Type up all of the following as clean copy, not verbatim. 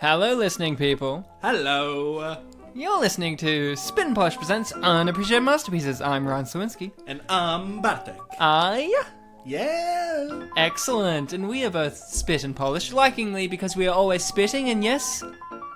Hello, listening people. Hello. You're listening to Spin Polish Presents Unappreciated Masterpieces. I'm Ryan Sliwinski. And I'm Bartek. Yeah. Excellent. And we are both spit and Polish, likingly because we are always spitting. And yes,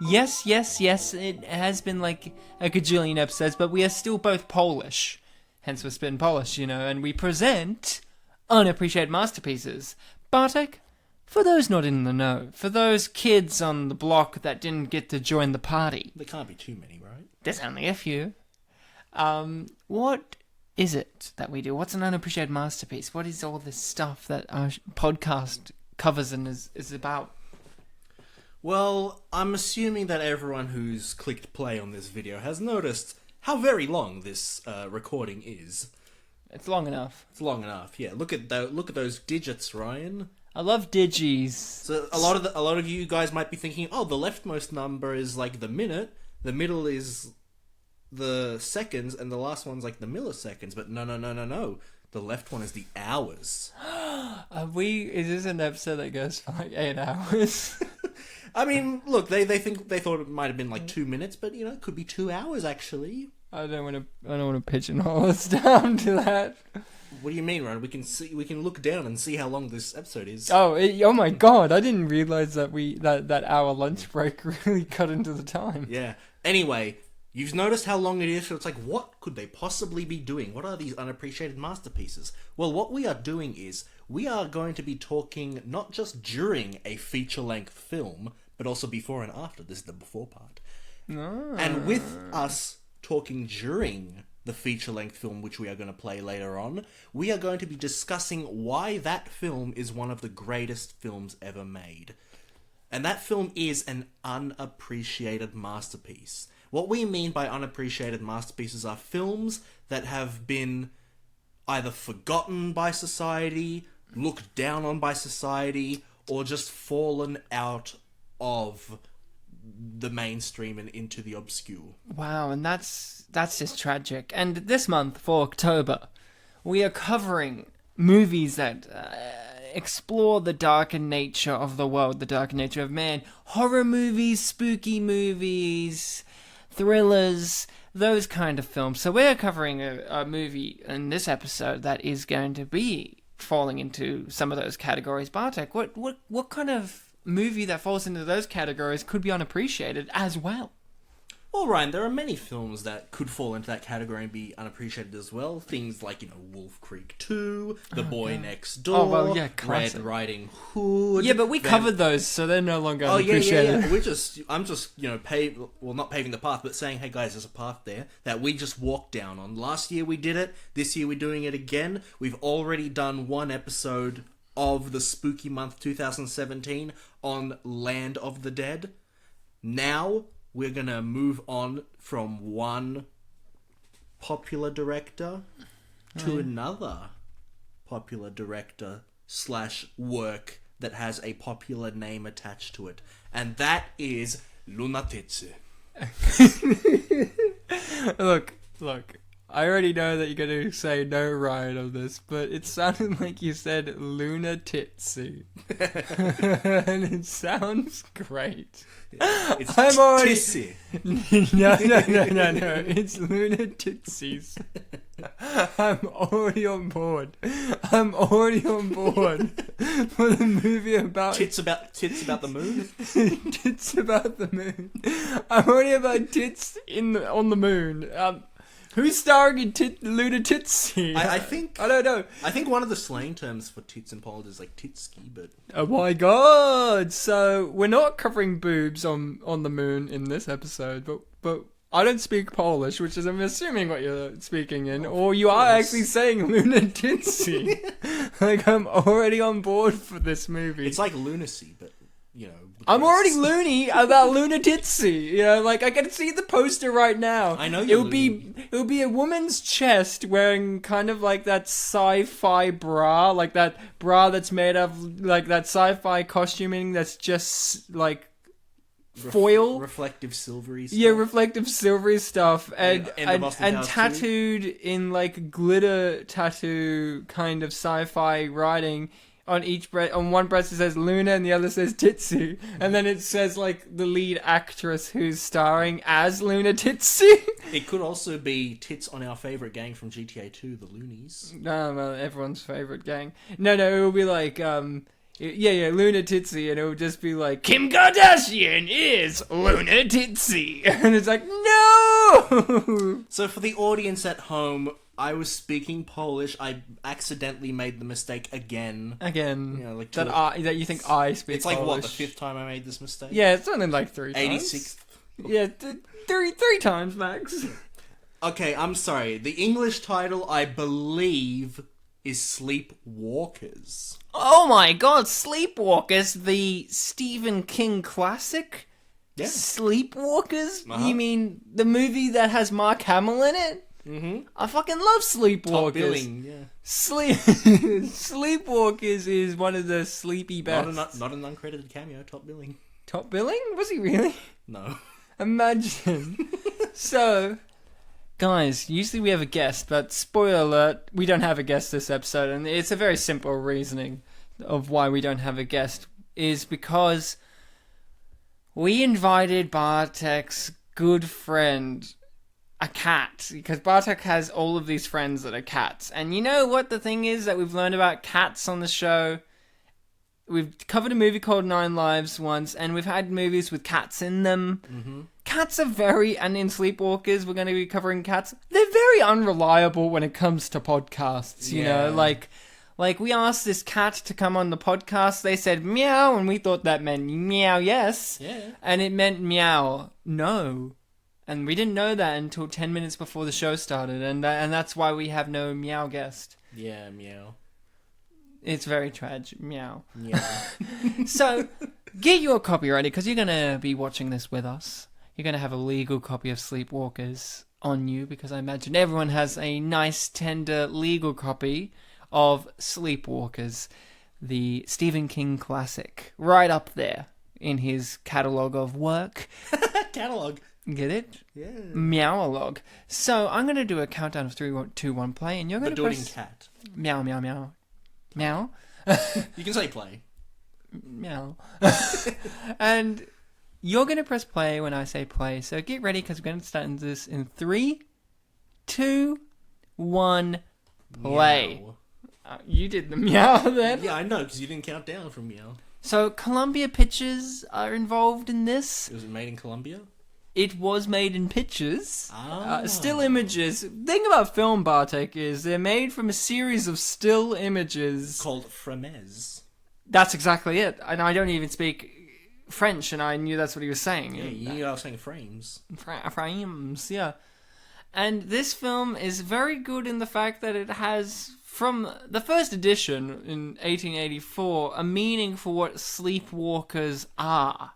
it has been like a gajillion episodes, but we are still both Polish. Hence we're spit and Polish, and we present Unappreciated Masterpieces. Bartek, for those not in the know, for those kids on the block that didn't get to join the party. There can't be too many, right? There's only a few. What is it that we do? What's an unappreciated masterpiece? What is all this stuff that our podcast covers and is about? Well, I'm assuming that everyone who's clicked play on this video has noticed how very long this recording is. It's long enough. It's long enough, yeah. Look at those digits, Ryan. I love digis. So a lot of you guys might be thinking, oh, the leftmost number is like the minute, the middle is the seconds, and the last one's like the milliseconds. But no. The left one is the hours. Is this an episode that goes for like 8 hours? I mean, look, they thought it might have been like 2 minutes, but it could be 2 hours actually. I don't want to pigeonhole us down to that. What do you mean, Ryan? We can look down and see how long this episode is. Oh my god! I didn't realize that that our lunch break really cut into the time. Yeah. Anyway, you've noticed how long it is, so it's like, what could they possibly be doing? What are these unappreciated masterpieces? Well, what we are doing is we are going to be talking not just during a feature-length film, but also before and after. This is the before part. Oh. And with us talking during the feature-length film, which we are going to play later on, we are going to be discussing why that film is one of the greatest films ever made. And that film is an unappreciated masterpiece. What we mean by unappreciated masterpieces are films that have been either forgotten by society, looked down on by society, or just fallen out of the mainstream and into the obscure. Wow, and that's just tragic. And this month, for October, we are covering movies that explore the darker nature of the world, the darker nature of man. Horror movies, spooky movies, thrillers, those kind of films. So we're covering a movie in this episode that is going to be falling into some of those categories. Bartek, what kind of movie that falls into those categories could be unappreciated as well? Well, Ryan, there are many films that could fall into that category and be unappreciated as well. Things like, Wolf Creek 2, The Boy Next Door, Red Riding Hood. Yeah, but we covered those, so they're no longer unappreciated. Yeah. I'm just, not paving the path, but saying, hey guys, there's a path there that we just walked down on. Last year we did it. This year we're doing it again. We've already done one episode of the spooky month 2017 on Land of the Dead. Now we're going to move on from one popular director to another popular director / work that has a popular name attached to it. And that is Lunaticy. Look. I already know that you're going to say no, Ryan, on this, but it sounded like you said Lunaticy. And it sounds great. It's Titsy. No. It's Lunaticies. I'm already on board for the movie about... Tits about the moon? Tits about the moon. I'm already about tits on the moon. Who's starring in Lunaticy? I think... I don't know. I think one of the slang terms for tits in Poland is like titski, but... Oh my god! So, we're not covering boobs on the moon in this episode, but I don't speak Polish, which is, I'm assuming, what you're speaking in, or you are actually saying Lunaticy. Like, I'm already on board for this movie. It's like lunacy, but... I'm already loony about Lunaticy. I can see the poster right now. I know you're It would be a woman's chest wearing kind of like that sci-fi bra, like that bra that's made of like that sci-fi costuming that's just like foil, reflective silvery stuff. Yeah, reflective silvery stuff, and tattoo. Tattooed in like glitter tattoo kind of sci-fi writing on each breast. On one breast it says Luna, and the other says Titsy, and then it says like the lead actress who's starring as Luna Titsy. It could also be tits on our favorite gang from GTA 2, the Loonies. No, well, everyone's favorite gang. No, it will be like Luna Titsy, and it will just be like Kim Kardashian is Luna Titsy, and it's like no. So for the audience at home, I was speaking Polish. I accidentally made the mistake again. Again, You know, like that you think I speak. It's like Polish. what, the 5th time I made this mistake? Yeah, it's only like 3 times. 86th. Yeah, three times max. Okay, I'm sorry. The English title, I believe, is Sleepwalkers. Oh my god, Sleepwalkers, the Stephen King classic? Yeah. Sleepwalkers? Uh-huh. You mean the movie that has Mark Hamill in it? Mm-hmm. I fucking love Sleepwalkers. Top billing, yeah. Sleepwalkers is one of the sleepy best. Not an uncredited cameo, top billing. Top billing? Was he really? No. Imagine. So, guys, usually we have a guest, but spoiler alert, we don't have a guest this episode, and it's a very simple reasoning of why we don't have a guest, is because we invited Bartek's good friend, a cat, because Bartek has all of these friends that are cats. And you know what the thing is that we've learned about cats on the show? We've covered a movie called 9 Lives once, and we've had movies with cats in them. Mm-hmm. Cats are and in Sleepwalkers, we're going to be covering cats. They're very unreliable when it comes to podcasts, you know? Like we asked this cat to come on the podcast, they said meow, and we thought that meant meow, yes. Yeah. And it meant meow, no. And we didn't know that until 10 minutes before the show started, and that's why we have no meow guest. Yeah, meow. It's very tragic, meow. Yeah. So, get your copy ready, because you're going to be watching this with us. You're going to have a legal copy of Sleepwalkers on you, because I imagine everyone has a nice, tender, legal copy of Sleepwalkers, the Stephen King classic, right up there in his catalogue of work. Catalog. Get it? Yeah. Meow-a-log. So, I'm going to do a countdown of 3, 2, 1, play, and you're going But to do it press... in cat. Meow, meow, meow. Meow. You can say play. Meow. And you're going to press play when I say play. So get ready, because we're going to start this in 3, 2, 1, play. Meow. You did the meow then. Yeah, I know, because you didn't count down from meow. So Columbia Pictures are involved in this. Was it made in Colombia? It was made in pictures. Ah. Still images. The thing about film, Bartek, is they're made from a series of still images. Called Fremez. That's exactly it. And I don't even speak French, and I knew that's what he was saying. Yeah, you knew I was saying frames. Frames, yeah. And this film is very good in the fact that it has, from the first edition in 1884, a meaning for what sleepwalkers are.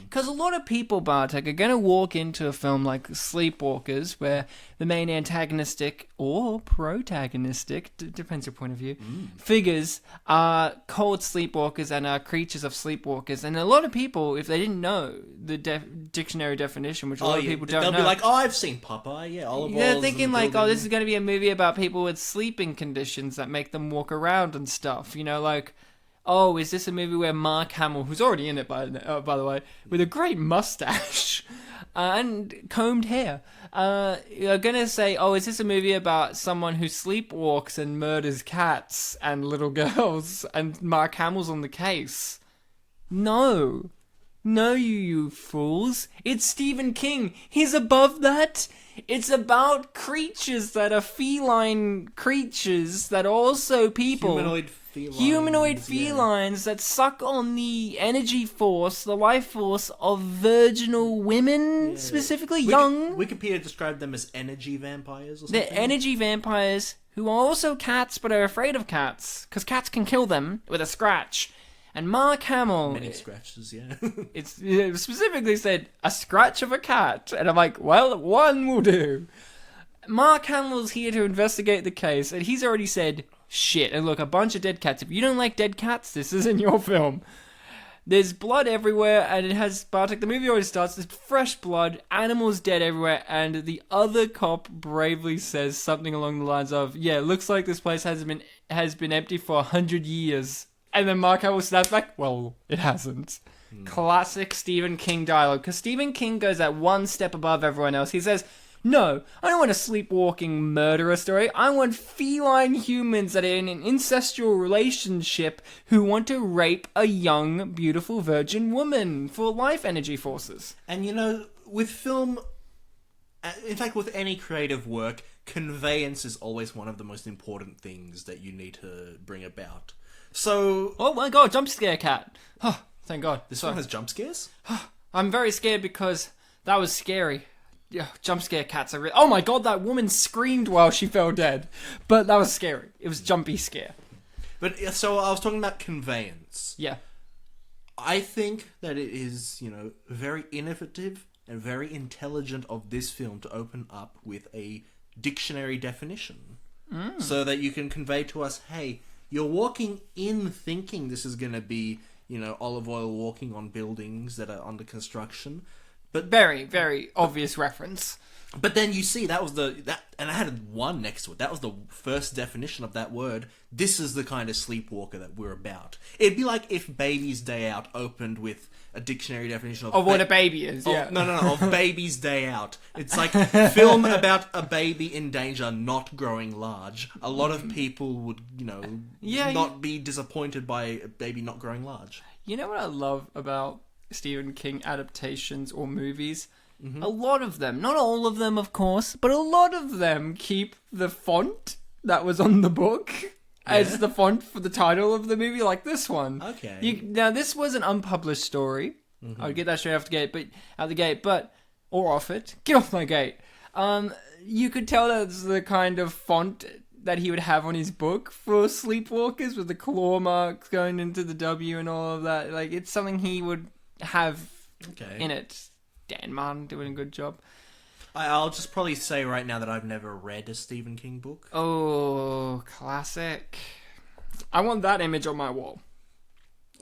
Because a lot of people, Bartek, are going to walk into a film like Sleepwalkers, where the main antagonistic or protagonistic, depends your point of view, figures are called sleepwalkers and are creatures of sleepwalkers. And a lot of people, if they didn't know the dictionary definition, which a lot of people don't know, they'll be like, "Oh, I've seen Popeye." Yeah, olive they're oils thinking and like, building. "Oh, this is going to be a movie about people with sleeping conditions that make them walk around and stuff." You know, like, oh, is this a movie where Mark Hamill, who's already in it by the way, with a great mustache and combed hair, you're gonna say, oh, is this a movie about someone who sleepwalks and murders cats and little girls, and Mark Hamill's on the case? No, you fools! It's Stephen King. He's above that. It's about creatures that are feline creatures that are also people. Humanoid felines that suck on the energy force, the life force of virginal women, specifically young. Wikipedia described them as energy vampires or something. They're energy vampires who are also cats but are afraid of cats, because cats can kill them with a scratch. And Mark Hamill... Many scratches, yeah. It specifically said, a scratch of a cat. And I'm like, well, one will do. Mark Hamill's here to investigate the case, and he's already said... shit, and look, a bunch of dead cats. If you don't like dead cats, this isn't your film. There's blood everywhere, and it has, Bartek, the movie already starts, there's fresh blood, animals dead everywhere, and the other cop bravely says something along the lines of, yeah, looks like this place has been empty for 100 years. And then Mark Hamill snaps back, well, it hasn't. Classic Stephen King dialogue. Because Stephen King goes that one step above everyone else. He says, no, I don't want a sleepwalking murderer story. I want feline humans that are in an incestual relationship who want to rape a young, beautiful virgin woman for life energy forces. And you know, with film, in fact, with any creative work, conveyance is always one of the most important things that you need to bring about. So... Oh my god, jump scare cat. Oh, thank god. This one has jump scares? I'm very scared because that was scary. Yeah, jump scare cats are real. Oh my god, that woman screamed while she fell dead. But that was scary. It was jumpy scare. But, so I was talking about conveyance. Yeah. I think that it is, you know, very innovative and very intelligent of this film to open up with a dictionary definition. So that you can convey to us, hey, you're walking in thinking this is going to be, you know, olive oil walking on buildings that are under construction. But Very, very obvious reference. But then you see, that was and I had one next to it. That was the first definition of that word. This is the kind of sleepwalker that we're about. It'd be like if Baby's Day Out opened with a dictionary definition of what a baby is, yeah. No, of Baby's Day Out. It's like film about a baby in danger not growing large. A lot of people would, you know, not be disappointed by a baby not growing large. You know what I love about Stephen King adaptations or movies? A lot of them, not all of them of course, but a lot of them keep the font that was on the book as the font for the title of the movie, like this one. Okay. Now this was an unpublished story. I would get that straight off the gate, but or off it. Get off my gate. You could tell that's the kind of font that he would have on his book for Sleepwalkers, with the claw marks going into the W and all of that. Like, it's something he would have in it. Dan Martin doing a good job. I'll just probably say right now that I've never read a Stephen King book. Oh, classic. I want that image on my wall.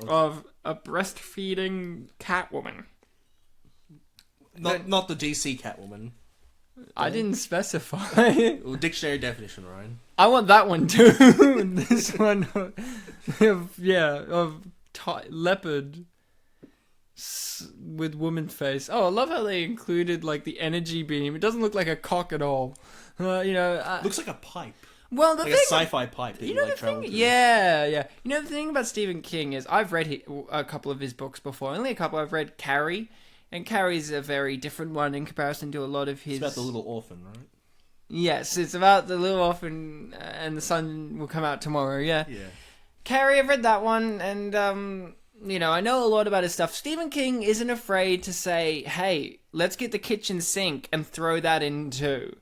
Of a breastfeeding Catwoman. Not the DC Catwoman. I didn't specify. Well, dictionary definition, Ryan. I want that one too. This one of leopard with woman face. Oh, I love how they included like the energy beam. It doesn't look like a cock at all. Looks like a pipe. Well, like a sci-fi pipe. That you know, travel through. Yeah. You know, the thing about Stephen King is I've read a couple of his books before. Only a couple. I've read Carrie, and Carrie's a very different one in comparison to a lot of his. It's about the little orphan, right? Yes, it's about the little orphan, and the sun will come out tomorrow. Yeah. Carrie, I've read that one, and you know, I know a lot about his stuff. Stephen King isn't afraid to say, hey, let's get the kitchen sink and throw that in too.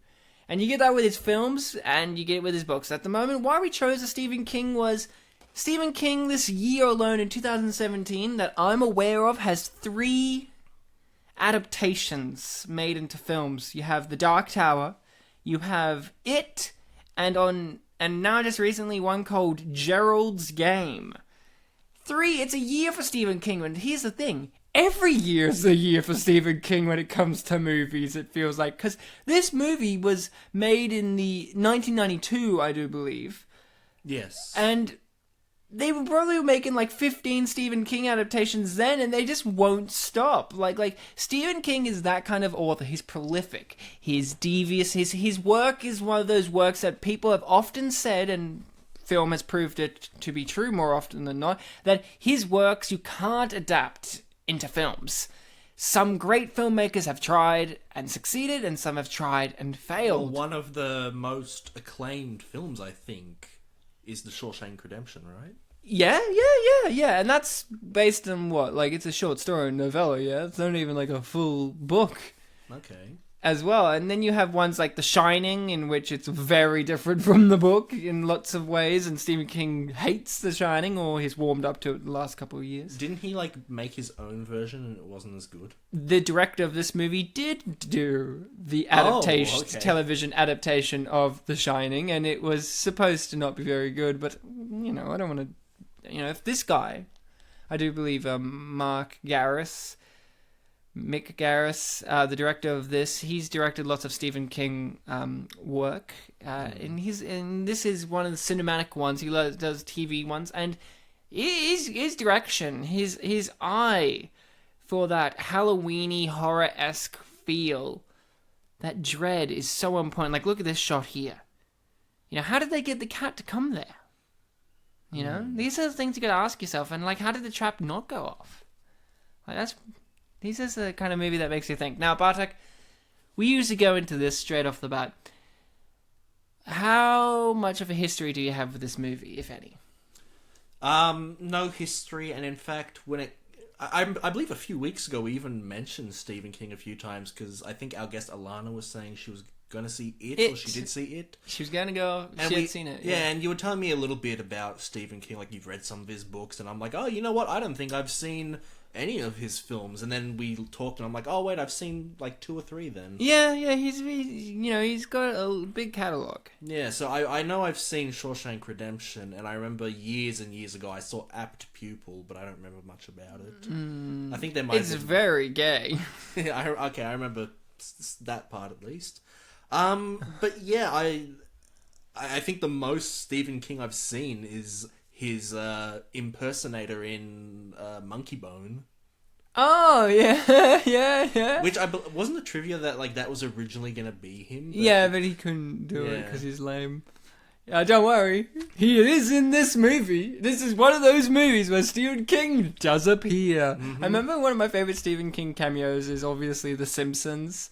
And you get that with his films, and you get it with his books. At the moment, why we chose a Stephen King was Stephen King this year alone in 2017 that I'm aware of has 3 adaptations made into films. You have The Dark Tower, you have It, and now just recently one called Gerald's Game. 3, it's a year for Stephen King, and here's the thing. Every year is a year for Stephen King when it comes to movies, it feels like. Because this movie was made in the 1992, I do believe. Yes. And they were probably making like 15 Stephen King adaptations then, and they just won't stop. Like Stephen King is that kind of author. He's prolific. He's devious. His work is one of those works that people have often said, and film has proved it to be true more often than not, that his works you can't adapt into films. Some great filmmakers have tried and succeeded, and some have tried and failed. Well, one of the most acclaimed films, I think, is The Shawshank Redemption, right? Yeah. And that's based on what? Like, it's a short story novella, yeah? It's not even like a full book. Okay. As well. And then you have ones like The Shining, in which it's very different from the book in lots of ways, and Stephen King hates The Shining, or he's warmed up to it the last couple of years. Didn't he, like, make his own version and it wasn't as good? The director of this movie did do the television adaptation of The Shining, and it was supposed to not be very good, but, you know, I don't want to... You know, if this guy, I do believe Mick Garris, the director of this, he's directed lots of Stephen King work, and this is one of the cinematic ones. He does TV ones, and his direction, his eye for that Halloweeny horror-esque feel, that dread is so on point. Like, look at this shot here. You know, how did they get the cat to come there? You know, these are the things you gotta ask yourself. And like, how did the trap not go off? Like, this is the kind of movie that makes you think. Now, Bartek, we usually go into this straight off the bat. How much of a history do you have with this movie, if any? No history, and in fact, I believe a few weeks ago we even mentioned Stephen King a few times, because I think our guest Alana was saying she was going to see it, or she did see it. She was going to go, and she had seen it. Yeah, and you were telling me a little bit about Stephen King, like you've read some of his books, and I'm like, oh, you know what, I don't think I've seen any of his films. And then we talked, and I'm like, oh wait, I've seen like 2 or 3 then. Yeah, he's got a big catalogue. Yeah, so I know I've seen Shawshank Redemption, and I remember years and years ago I saw Apt Pupil, but I don't remember much about it. I think there might It's very gay. I remember that part at least. But yeah, I think the most Stephen King I've seen is his impersonator in Monkey Bone. Oh, yeah, yeah. Which wasn't the trivia that like that was originally going to be him? But he couldn't do it because he's lame. Don't worry, he is in this movie. This is one of those movies where Stephen King does appear. I remember one of my favorite Stephen King cameos is obviously The Simpsons,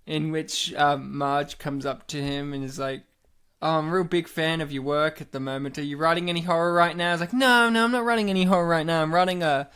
in which Marge comes up to him and is like, oh, I'm a real big fan of your work at the moment. Are you writing any horror right now? I was like, no, I'm not writing any horror right now. I'm writing a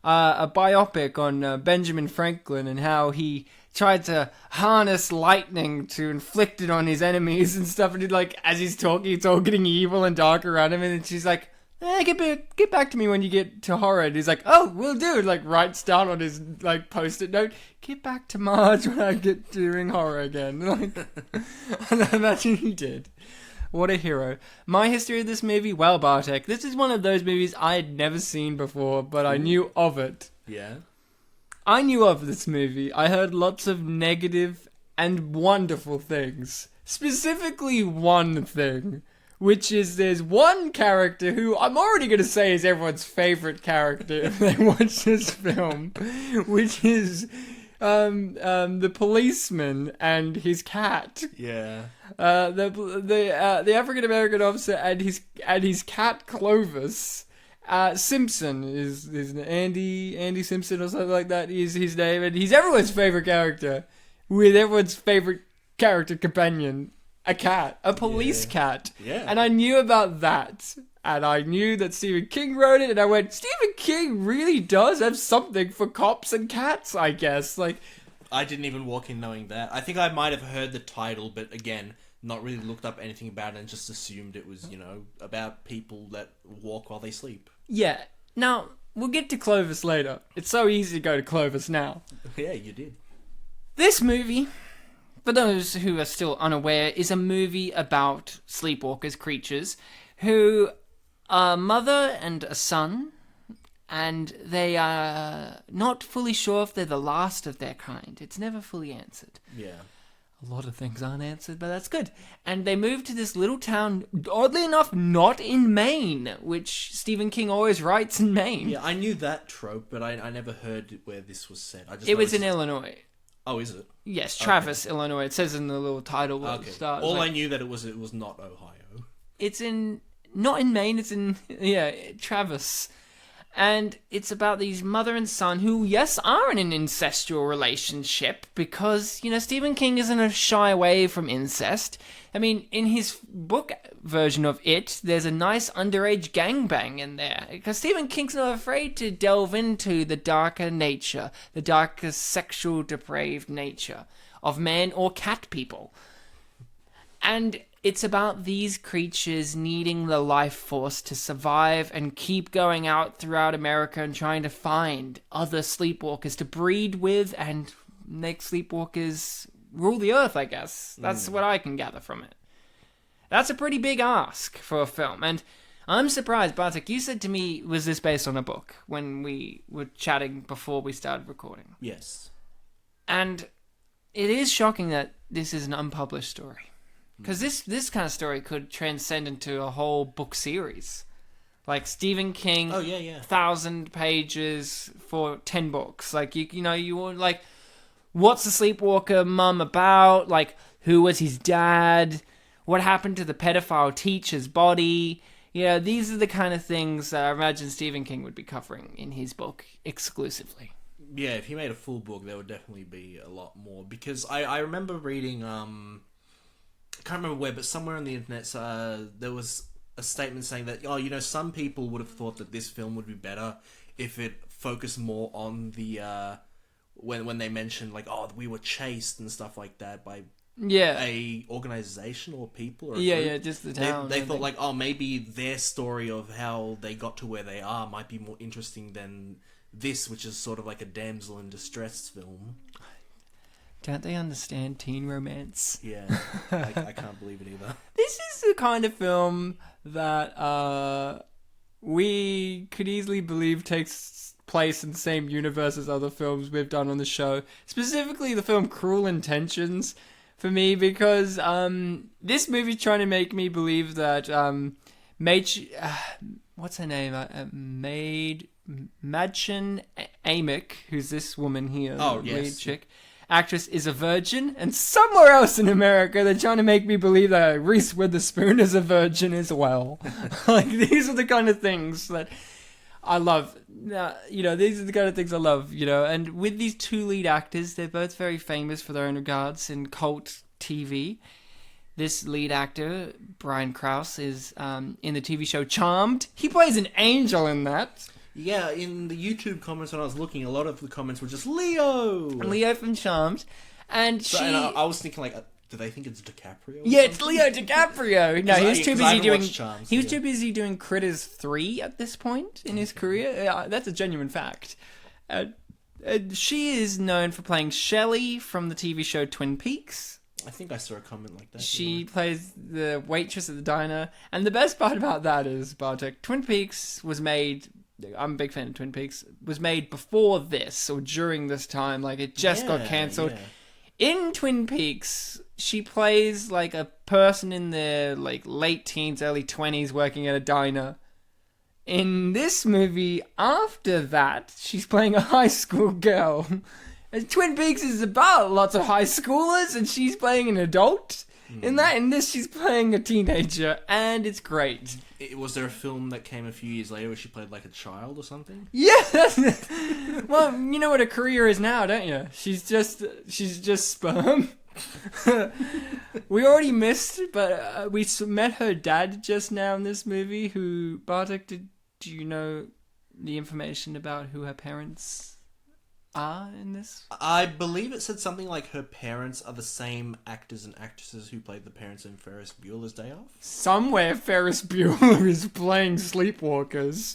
biopic on Benjamin Franklin and how he tried to harness lightning to inflict it on his enemies and stuff. And like, as he's talking, it's all getting evil and dark around him. And then she's like, get back to me when you get to horror. And he's like, oh, will do. And like writes down on his like post-it note, get back to Marge when I get doing horror again. Like, and I imagine he did. What a hero. My history of this movie, well, Bartek, this is one of those movies I had never seen before, but I knew of it. Yeah. I knew of this movie. I heard lots of negative and wonderful things. Specifically one thing, which is there's one character who I'm already going to say is everyone's favorite character if they watch this film, which is the policeman and his cat. Yeah. The African American officer and his cat Clovis. Simpson is Andy Simpson or something like that is his name, and he's everyone's favorite character, with everyone's favorite character companion, a cat, a police cat. Yeah. And I knew about that, and I knew that Stephen King wrote it, and I went, Stephen King really does have something for cops and cats, I guess. Like, I didn't even walk in knowing that. I think I might have heard the title, but again, not really looked up anything about it and just assumed it was, about people that walk while they sleep. Yeah. Now, we'll get to Clovis later. It's so easy to go to Clovis now. Yeah, you did. This movie, for those who are still unaware, is a movie about sleepwalkers, creatures, who are a mother and a son, and they are not fully sure if they're the last of their kind. It's never fully answered. Yeah. A lot of things aren't answered, but that's good. And they moved to this little town, oddly enough, not in Maine, which Stephen King always writes in Maine. Yeah, I knew that trope, but I never heard where this was set. It was in Illinois. Oh, is it? Yes, Travis, okay. Illinois. It says in the little title at the start. All I knew that it was not Ohio. It's not in Maine, it's in, Travis. And it's about these mother and son who, yes, are in an incestual relationship because, Stephen King isn't shy away from incest. I mean, in his book version of it, there's a nice underage gangbang in there because Stephen King's not afraid to delve into the darker nature, the darker sexual depraved nature of man or cat people. And it's about these creatures needing the life force to survive and keep going out throughout America and trying to find other sleepwalkers to breed with and make sleepwalkers rule the earth, I guess. That's what I can gather from it. That's a pretty big ask for a film. And I'm surprised, Bartek, you said to me, was this based on a book when we were chatting before we started recording? Yes. And it is shocking that this is an unpublished story. Because this kind of story could transcend into a whole book series. Like Stephen King, Oh, yeah. 1,000 pages for 10 books. Like, you want, like, what's the Sleepwalker mum about? Like, who was his dad? What happened to the pedophile teacher's body? These are the kind of things that I imagine Stephen King would be covering in his book exclusively. Yeah, if he made a full book, there would definitely be a lot more. Because I remember reading, I can't remember where, but somewhere on the internet, there was a statement saying that, some people would have thought that this film would be better if it focused more on the, when they mentioned, like, we were chased and stuff like that by a organization or people or a group. Just the town. They thought like, maybe their story of how they got to where they are might be more interesting than this, which is sort of like a damsel in distress film. Don't they understand teen romance? Yeah, I can't believe it either. This is the kind of film that we could easily believe takes place in the same universe as other films we've done on the show. Specifically the film Cruel Intentions, for me, because this movie's trying to make me believe that what's her name? Madchen Amick, who's this woman here, lead chick, actress, is a virgin, and somewhere else in America they're trying to make me believe that Reese Witherspoon is a virgin as well. Like, these are the kind of things that I love. These are the kind of things I love, and with these two lead actors, they're both very famous for their own regards in cult TV. This lead actor, Brian Krause, is in the TV show Charmed. He plays an angel in that. Yeah, in the YouTube comments when I was looking, a lot of the comments were just Leo from Charmed. And and I was thinking, like, do they think it's DiCaprio? Yeah, it's Leo DiCaprio. No, he was too busy doing. Charms, he was too busy doing Critters 3 at this point in his career. That's a genuine fact. She is known for playing Shelley from the TV show Twin Peaks. I think I saw a comment like that. She plays the waitress at the diner, and the best part about that is, Bartek, Twin Peaks was made. I'm a big fan of Twin Peaks. Was made before this or during this time. Like, it just got cancelled. Yeah. In Twin Peaks, she plays like a person in their like late teens, early 20s working at a diner. In this movie, after that, she's playing a high school girl. And Twin Peaks is about lots of high schoolers, and she's playing an adult. In this, she's playing a teenager, and it's great. Was there a film that came a few years later where she played like a child or something? Yeah. Well, you know what a career is now, don't you? She's just sperm. We already missed, but we met her dad just now in this movie. Who, Bartek? Do you know the information about who her parents are in this? I believe it said something like her parents are the same actors and actresses who played the parents in Ferris Bueller's Day Off. Somewhere Ferris Bueller is playing Sleepwalkers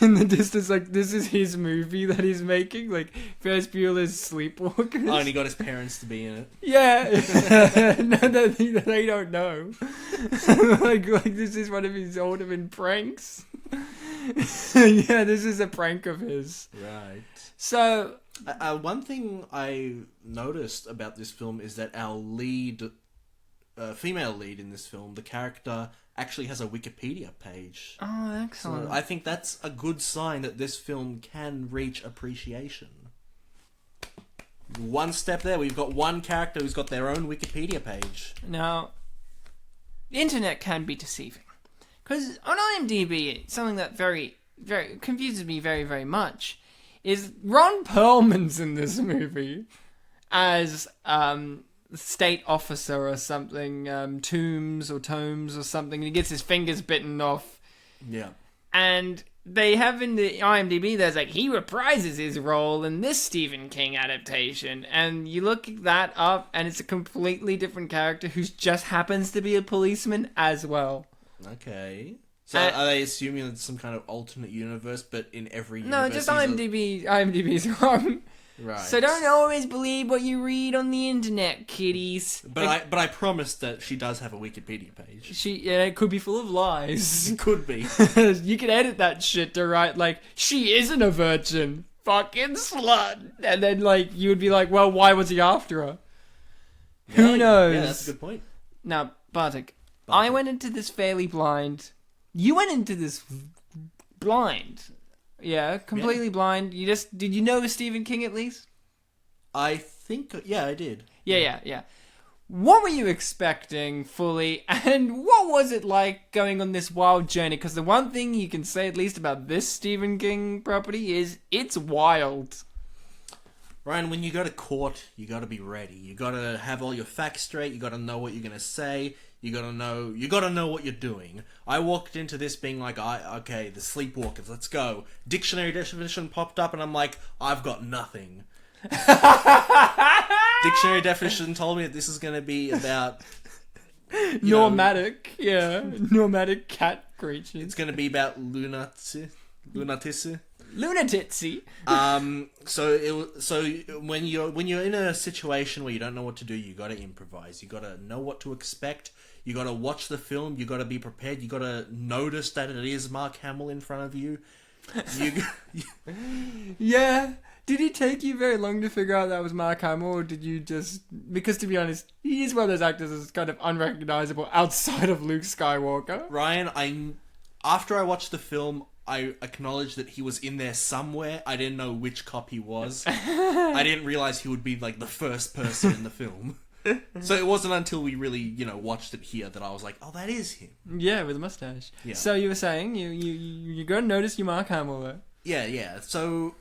in the distance. Like, this is his movie that he's making. Like, Ferris Bueller's Sleepwalkers. Oh, and he got his parents to be in it. Yeah. No, they don't know. like this is one of his ultimate pranks. Yeah, this is a prank of his. Right. So, one thing I noticed about this film is that our lead, female lead in this film, the character actually has a Wikipedia page. Oh, excellent. So I think that's a good sign that this film can reach appreciation. One step there, we've got one character who's got their own Wikipedia page. Now, the internet can be deceiving. Because on IMDb, something that very, very confuses me very, very much is Ron Perlman's in this movie as state officer or something, Tombs or something. He gets his fingers bitten off. Yeah. And they have in the IMDb, there's like, he reprises his role in this Stephen King adaptation. And you look that up, and it's a completely different character who just happens to be a policeman as well. Okay. So are they assuming it's some kind of alternate universe, but in every universe... No, just IMDb's wrong. Right. So don't always believe what you read on the internet, kiddies. But I promised that she does have a Wikipedia page. It could be full of lies. It could be. You could edit that shit to write, like, she isn't a virgin. Fucking slut. And then, like, you would be like, well, why was he after her? Yeah, Who knows? Yeah, that's a good point. Now, Bartek, I went into this fairly blind. You went into this blind. Yeah, completely blind. Did you know Stephen King at least? I think, yeah, I did. Yeah. What were you expecting fully, and what was it like going on this wild journey? Because the one thing you can say at least about this Stephen King property is it's wild. Ryan, when you go to court, you got to be ready. You got to have all your facts straight. You got to know what you're gonna say. You got to know what you're doing. I walked into this being like, okay, the Sleepwalkers, let's go. Dictionary definition popped up, and I'm like, I've got nothing. Dictionary definition told me that this is going to be about nomadic cat creatures. It's going to be about lunaticy. So when you're in a situation where you don't know what to do, you got to improvise. You got to know what to expect. You got to watch the film. You got to be prepared. You got to notice that it is Mark Hamill in front of you. Yeah. Did it take you very long to figure out that was Mark Hamill, or did you just... Because, to be honest, he is one of those actors that's kind of unrecognizable outside of Luke Skywalker. Ryan, after I watched the film, I acknowledged that he was in there somewhere. I didn't know which cop he was. I didn't realize he would be, like, the first person in the film. So it wasn't until we really, watched it here that I was like, oh, that is him. Yeah, with a mustache. Yeah. So you were saying, you're going to notice your Mark Hamill, though. Yeah. So...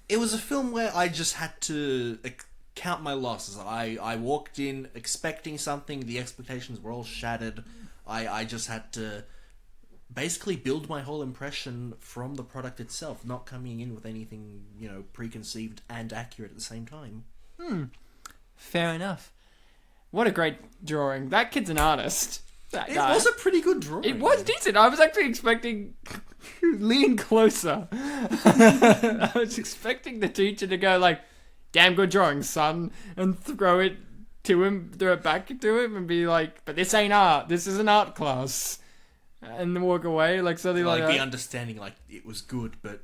It was a film where I just had to count my losses. I walked in expecting something. The expectations were all shattered. I just had to basically build my whole impression from the product itself, not coming in with anything, preconceived and accurate at the same time. Fair enough. What a great drawing. That kid's an artist. It was a pretty good drawing. It was decent. I was actually expecting... Lean closer. I was expecting the teacher to go like, damn good drawing, son, and throw it back to him and be like, but this ain't art. This is an art class. And then walk away like something like that. Be understanding like it was good, but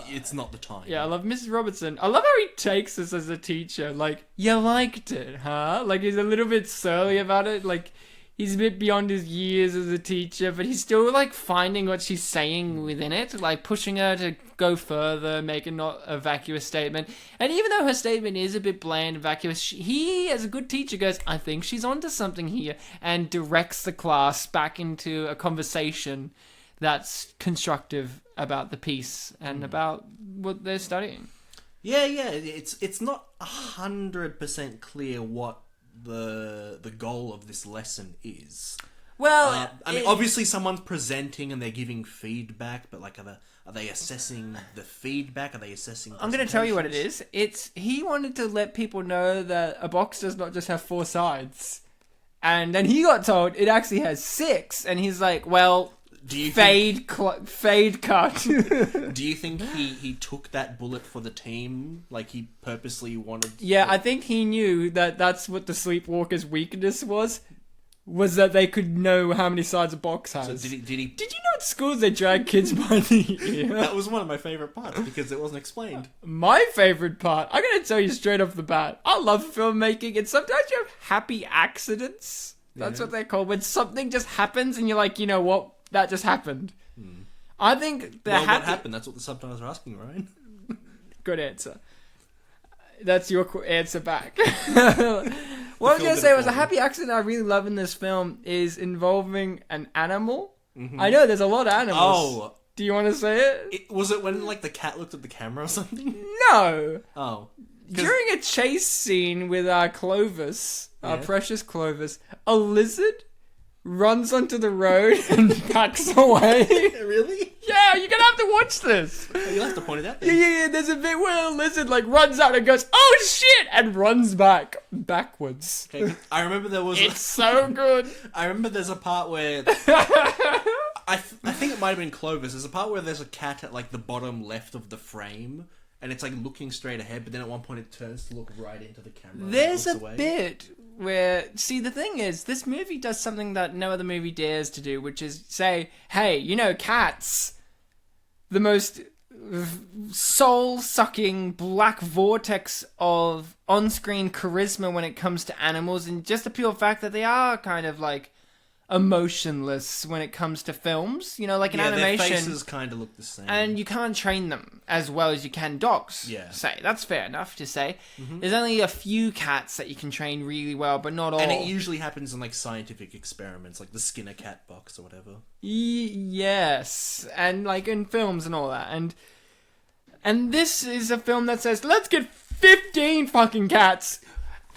it's not the time. Yeah, I love Mrs. Robertson. I love how he takes us as a teacher. Like, you liked it, huh? Like, he's a little bit surly about it. Like, he's a bit beyond his years as a teacher, but he's still, like, finding what she's saying within it, like, pushing her to go further, make a not a vacuous statement. And even though her statement is a bit bland and vacuous, he, as a good teacher, goes, I think she's onto something here, and directs the class back into a conversation that's constructive about the piece and about what they're studying. Yeah, it's not 100% clear what the goal of this lesson is. Well, obviously someone's presenting and they're giving feedback, but like, are they assessing the feedback? Are they assessing? I'm going to tell you what it is. He wanted to let people know that a box does not just have 4 sides, and then he got told it actually has 6, and he's like, well. Fade cut. Do you think he took that bullet for the team? Like, he purposely wanted... Yeah, I think he knew that that's what the Sleepwalkers' weakness was that they could know how many sides a box has. So did he... Did you know at schools they drag kids by the ear? That was one of my favourite parts, because it wasn't explained. My favourite part, I'm going to tell you straight off the bat, I love filmmaking, and sometimes you have happy accidents. That's what they're called. When something just happens and you're like, you know what? That just happened. I think what happened? That's what the subtitles are asking, Ryan. Good answer. That's your answer back. What I was going to say was a happy accident I really love in this film is involving an animal. Mm-hmm. I know there's a lot of animals. Oh. Do you want to say it? Was it when like the cat looked at the camera or something? No. Oh. During a chase scene with our Clovis, our precious Clovis, a lizard runs onto the road and backs away. Really? Yeah, you're gonna have to watch this. You'll have to point it out. Yeah. There's a bit where a lizard like runs out and goes, "Oh shit!" and runs backwards. Okay, I remember there was. It's so good. I remember there's a part where I think it might have been Clovis. There's a part where there's a cat at like the bottom left of the frame. And it's like looking straight ahead, but then at one point it turns to look right into the camera. There's a bit where... See, the thing is, this movie does something that no other movie dares to do, which is say, hey, cats, the most soul-sucking black vortex of on-screen charisma when it comes to animals, and just the pure fact that they are kind of like emotionless when it comes to films. You know, like in animation. Their faces kind of look the same. And you can't train them as well as you can dogs, say. That's fair enough to say. There's only a few cats that you can train really well, but not all. And it usually happens in, like, scientific experiments, like the Skinner cat box or whatever. Yes. And, like, in films and all that. And this is a film that says, let's get 15 fucking cats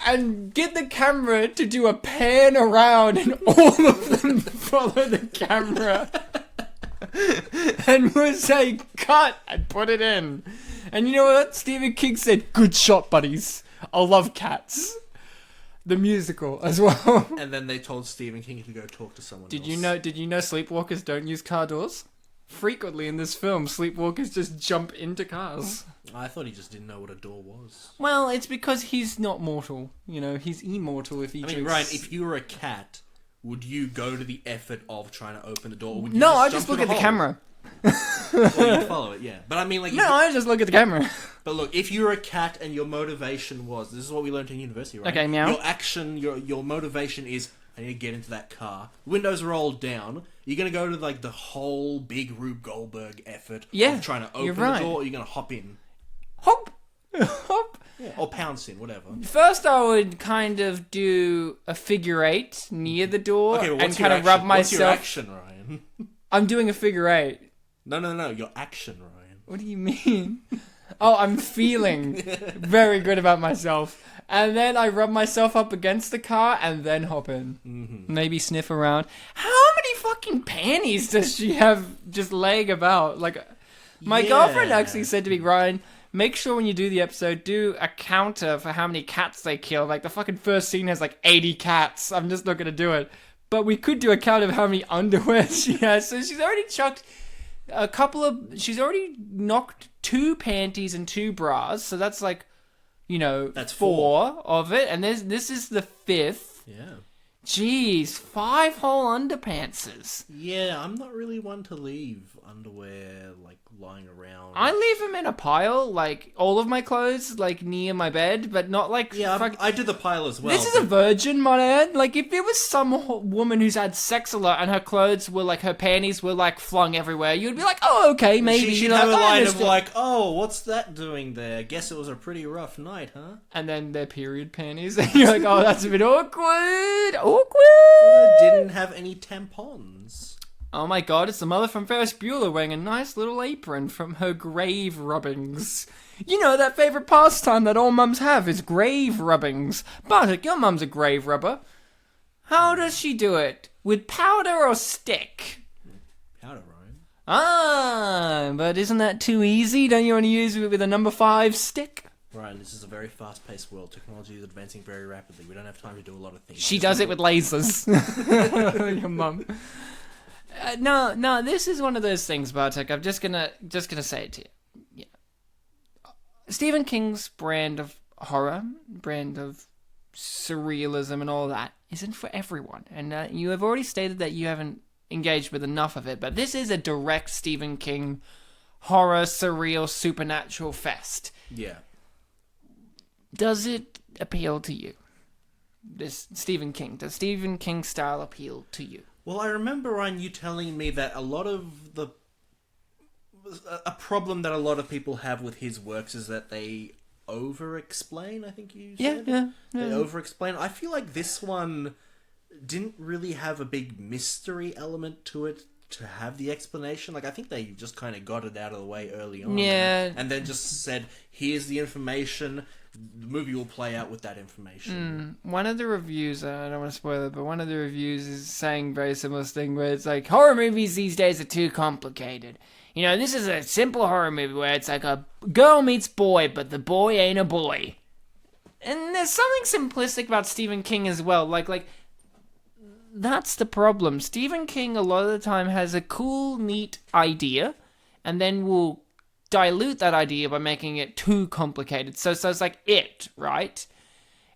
and get the camera to do a pan around and all of them follow the camera. And we'll say, cut, and put it in. And you know what? Stephen King said, good shot, buddies. I love cats. The musical as well. And then they told Stephen King to go talk to someone else. Did you know Sleepwalkers don't use car doors? Frequently in this film, Sleepwalkers just jump into cars. I thought he just didn't know what a door was. Well, it's because he's not mortal. You know, he's immortal if he drinks... Ryan, if you were a cat, would you go to the effort of trying to open the door? Or would you I just look at the camera. Well, you follow it, yeah. But I mean, like... No, I just look at the camera. But look, if you're a cat and your motivation was... This is what we learned in university, right? Okay, meow. Your action, your motivation is... I need to get into that car. Windows rolled down. You're going to go to, like, the whole big Rube Goldberg effort of trying to open the door, or you're going to hop in. Hop! Hop! Yeah, or pounce in, whatever. First, I would kind of do a figure eight near the door and kind of rub myself... What's your action, Ryan? I'm doing a figure eight. No, your action, Ryan. What do you mean? Oh, I'm feeling very good about myself. And then I rub myself up against the car and then hop in. Maybe sniff around. How many fucking panties does she have just laying about? Like, my girlfriend actually said to me, Ryan, make sure when you do the episode, do a counter for how many cats they kill. Like, the fucking first scene has like 80 cats. I'm just not going to do it. But we could do a count of how many underwear she has. So she's already chucked she's already knocked 2 panties and 2 bras. So that's like, you know, that's 4 of it. And this is the 5th. Yeah. Jeez, 5 whole underpantses. Yeah, I'm not really one to leave underwear, like, lying around. I leave them in a pile, like, all of my clothes, like, near my bed, but not, like... Yeah, I do the pile as well. This is a virgin, my man. Like, if it was some woman who's had sex a lot and her clothes were, like, her panties were, like, flung everywhere, you'd be like, oh, okay, maybe. She'd have a line of, like, oh, what's that doing there? Guess it was a pretty rough night, huh? And then their period panties, and you're like, oh, that's a bit awkward. Didn't have any tampons. Oh my god, it's the mother from Ferris Bueller wearing a nice little apron from her grave rubbings. You know, that favourite pastime that all mums have is grave rubbings. Bartek, your mum's a grave rubber. How does she do it? With powder or stick? Powder, Ryan. Ah, but isn't that too easy? Don't you want to use it with a number 5 stick? Ryan, this is a very fast-paced world. Technology is advancing very rapidly. We don't have time to do a lot of things. She does it with lasers. Your mum. No, this is one of those things, Bartek. I'm just gonna say it to you. Yeah. Stephen King's brand of horror, brand of surrealism and all that isn't for everyone. And you have already stated that you haven't engaged with enough of it, but this is a direct Stephen King horror, surreal, supernatural fest. Yeah. Does it appeal to you? Does Stephen King style appeal to you? Well, I remember, Ryan, you telling me that a problem that a lot of people have with his works is that they over-explain, I think you said? Yeah. They over-explain. I feel like this one didn't really have a big mystery element to it to have the explanation. Like, I think they just kind of got it out of the way early on. Yeah. And then just said, here's the information. The movie will play out with that information. One of the reviews, I don't want to spoil it, but one of the reviews is saying very similar thing where it's like, horror movies these days are too complicated. You know, this is a simple horror movie where it's like a girl meets boy, but the boy ain't a boy. And there's something simplistic about Stephen King as well. Like, that's the problem. Stephen King a lot of the time has a cool, neat idea, and then will dilute that idea by making it too complicated. So it's like It, right?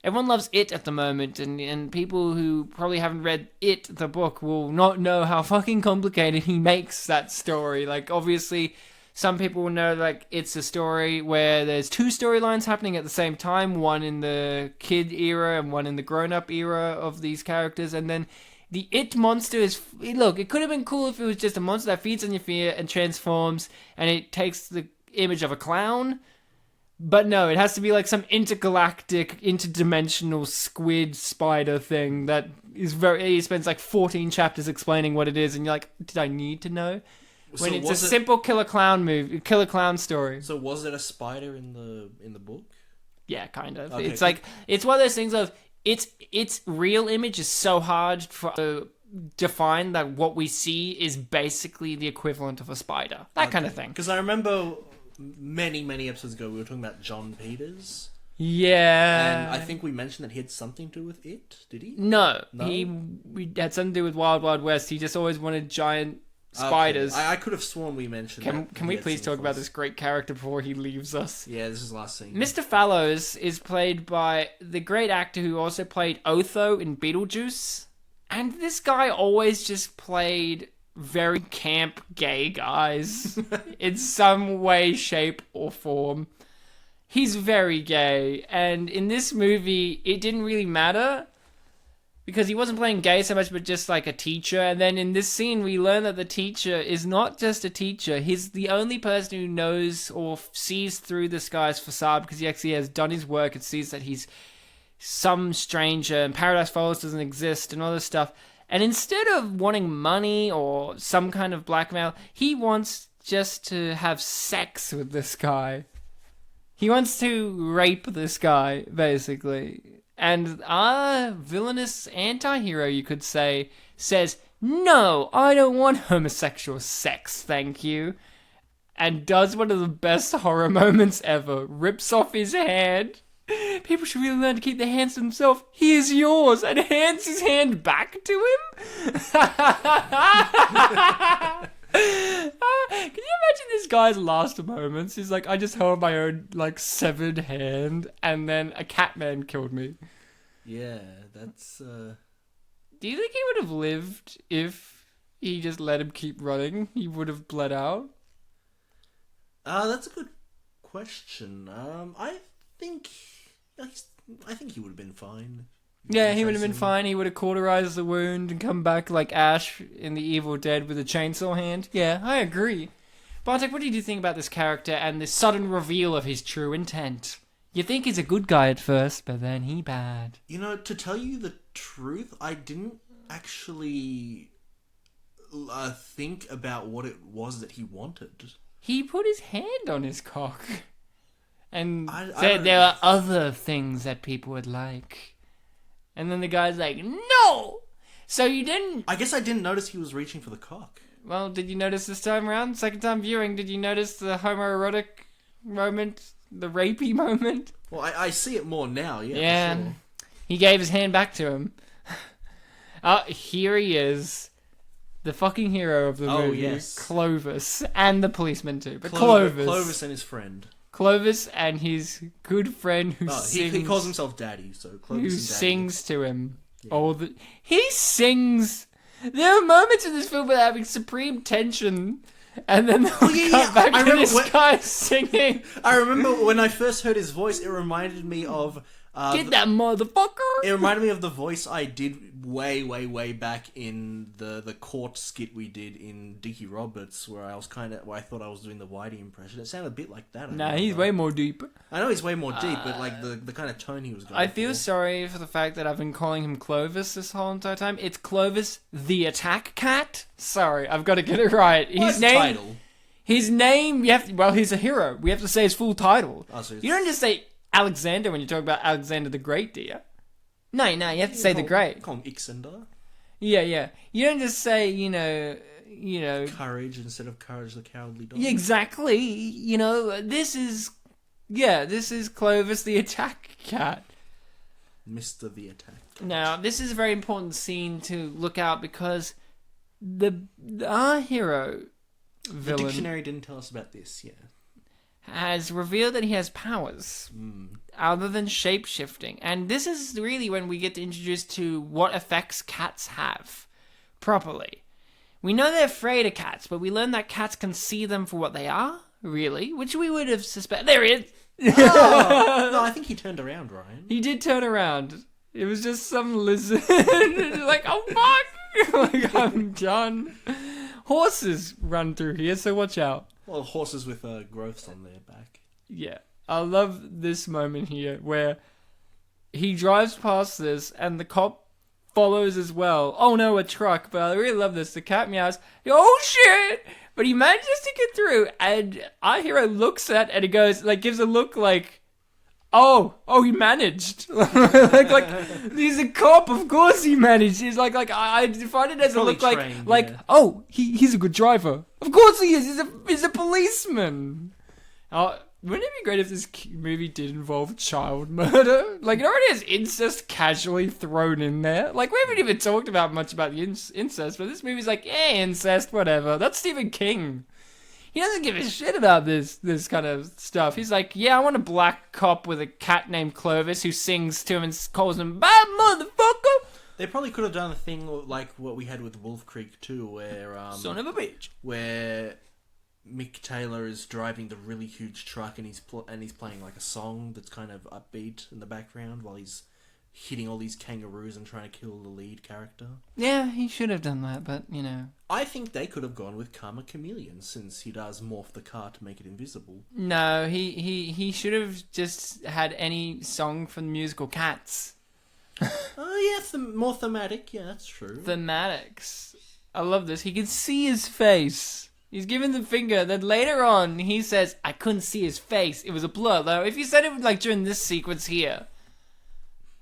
Everyone loves It at the moment, and people who probably haven't read It, the book, will not know how fucking complicated he makes that story. Like, obviously, some people will know, like, it's a story where there's 2 storylines happening at the same time, one in the kid era and one in the grown-up era of these characters, and then The It monster is... Look, it could have been cool if it was just a monster that feeds on your fear and transforms, and it takes the image of a clown. But no, it has to be like some intergalactic, interdimensional squid spider thing that is he spends like 14 chapters explaining what it is, and you're like, did I need to know? When it's a simple killer clown story. So was it a spider in the book? Yeah, kind of. Okay. It's like, it's one of those things of, its real image is so hard to define that what we see is basically the equivalent of a spider. That kind of thing. Because I remember many episodes ago we were talking about John Peters. Yeah. And I think we mentioned that he had something to do with it. Did he? No. He had something to do with Wild Wild West. He just always wanted giant spiders. Okay. I could have sworn we mentioned that. Can we please talk about this great character before he leaves us? Yeah, this is the last scene. Mr. Fallows is played by the great actor who also played Otho in Beetlejuice. And this guy always just played very camp gay guys in some way, shape, or form. He's very gay. And in this movie, it didn't really matter because he wasn't playing gay so much, but just like a teacher. And then in this scene, we learn that the teacher is not just a teacher. He's the only person who knows or sees through this guy's facade because he actually has done his work and sees that he's some stranger and Paradise Falls doesn't exist and all this stuff. And instead of wanting money or some kind of blackmail, he wants just to have sex with this guy. He wants to rape this guy, basically. And our villainous anti-hero, you could say, says, "No, I don't want homosexual sex, thank you." And does one of the best horror moments ever. Rips off his hand. People should really learn to keep their hands to themselves. Here's yours. And hands his hand back to him. Can you imagine this guy's last moments? He's like, I just held my own, like, severed hand, and then a catman killed me. Yeah, that's, Do you think he would have lived if he just let him keep running? He would have bled out? That's a good question. I think he would have been fine. Yeah, he would have been fine. He would have cauterized the wound and come back like Ash in The Evil Dead with a chainsaw hand. Yeah, I agree. Bartek, what did you think about this character and the sudden reveal of his true intent? You think he's a good guy at first, but then he bad. You know, to tell you the truth, I didn't actually think about what it was that he wanted. He put his hand on his cock and said there are other things that people would like. And then the guy's like, no! So you didn't... I guess I didn't notice he was reaching for the cock. Well, did you notice this time around? Second time viewing, did you notice the homoerotic moment? The rapey moment? Well, I see it more now, yeah. Yeah. For sure. He gave his hand back to him. Here he is. The fucking hero of the movie. Yes. Clovis. And the policeman too. But Clovis. Clovis and his friend. Clovis and his good friend who sings... He calls himself Daddy, so Clovis and Daddy. Who sings to him. Yeah. He sings... There are moments in this film where they're having supreme tension, and then they'll cut back to this guy singing. I remember when I first heard his voice, it reminded me of... Get that motherfucker! It reminded me of the voice I did way back in the court skit we did in Dickie Roberts, where I thought I was doing the Whitey impression. It sounded a bit like that. Nah, he's way more deep. I know he's way more deep, but like the kind of tone he was going I feel sorry for the fact that I've been calling him Clovis this whole entire time. It's Clovis the Attack Cat. Sorry, I've got to get it right. His title. His name. He's a hero. We have to say his full title. Oh, so you don't just say Alexander when you talk about Alexander the Great, do you? No, you have to say the Great. Call him Ixander. Yeah. You don't just say, you know... Courage instead of Courage the Cowardly Dog. Yeah, exactly. This is Clovis the Attack Cat. Mr. the Attack Cat. Now, this is a very important scene to look out because our hero, villain... The dictionary didn't tell us about this, yeah. Has revealed that he has powers other than shape-shifting. And this is really when we get introduced to what effects cats have properly. We know they're afraid of cats, but we learn that cats can see them for what they are, really, which we would have suspected. There he is! No, I think he turned around, Ryan. He did turn around. It was just some lizard. Like, oh fuck! Like, I'm done. Horses run through here, so watch out. Well, horses with growths on their back. Yeah. I love this moment here where he drives past this and the cop follows as well. Oh no, a truck. But I really love this. The cat meows. Oh shit! But he manages to get through, and our hero looks at and he goes, like, gives a look like, oh, he managed. like he's a cop. Of course he managed. He's like I define it as a look trained, like, yeah. oh, he's a good driver. Of course he is. He's a policeman. Wouldn't it be great if this movie did involve child murder? Like, it already has incest casually thrown in there. Like, we haven't even talked about much about the incest, but this movie's like, incest, whatever. That's Stephen King. He doesn't give a shit about this kind of stuff. He's like, yeah, I want a black cop with a cat named Clovis who sings to him and calls him bad motherfucker. They probably could have done a thing like what we had with Wolf Creek 2, where son of a bitch, where Mick Taylor is driving the really huge truck and he's playing like a song that's kind of upbeat in the background while he's hitting all these kangaroos and trying to kill the lead character. Yeah, he should have done that, but you know. I think they could have gone with Karma Chameleon, since he does morph the car to make it invisible. No, he should have just had any song from the musical Cats. Oh yeah, more thematic. Yeah, that's true. Thematics. I love this. He can see his face. He's giving the finger. Then later on, he says, I couldn't see his face. It was a blur. Though, if you said it like during this sequence here,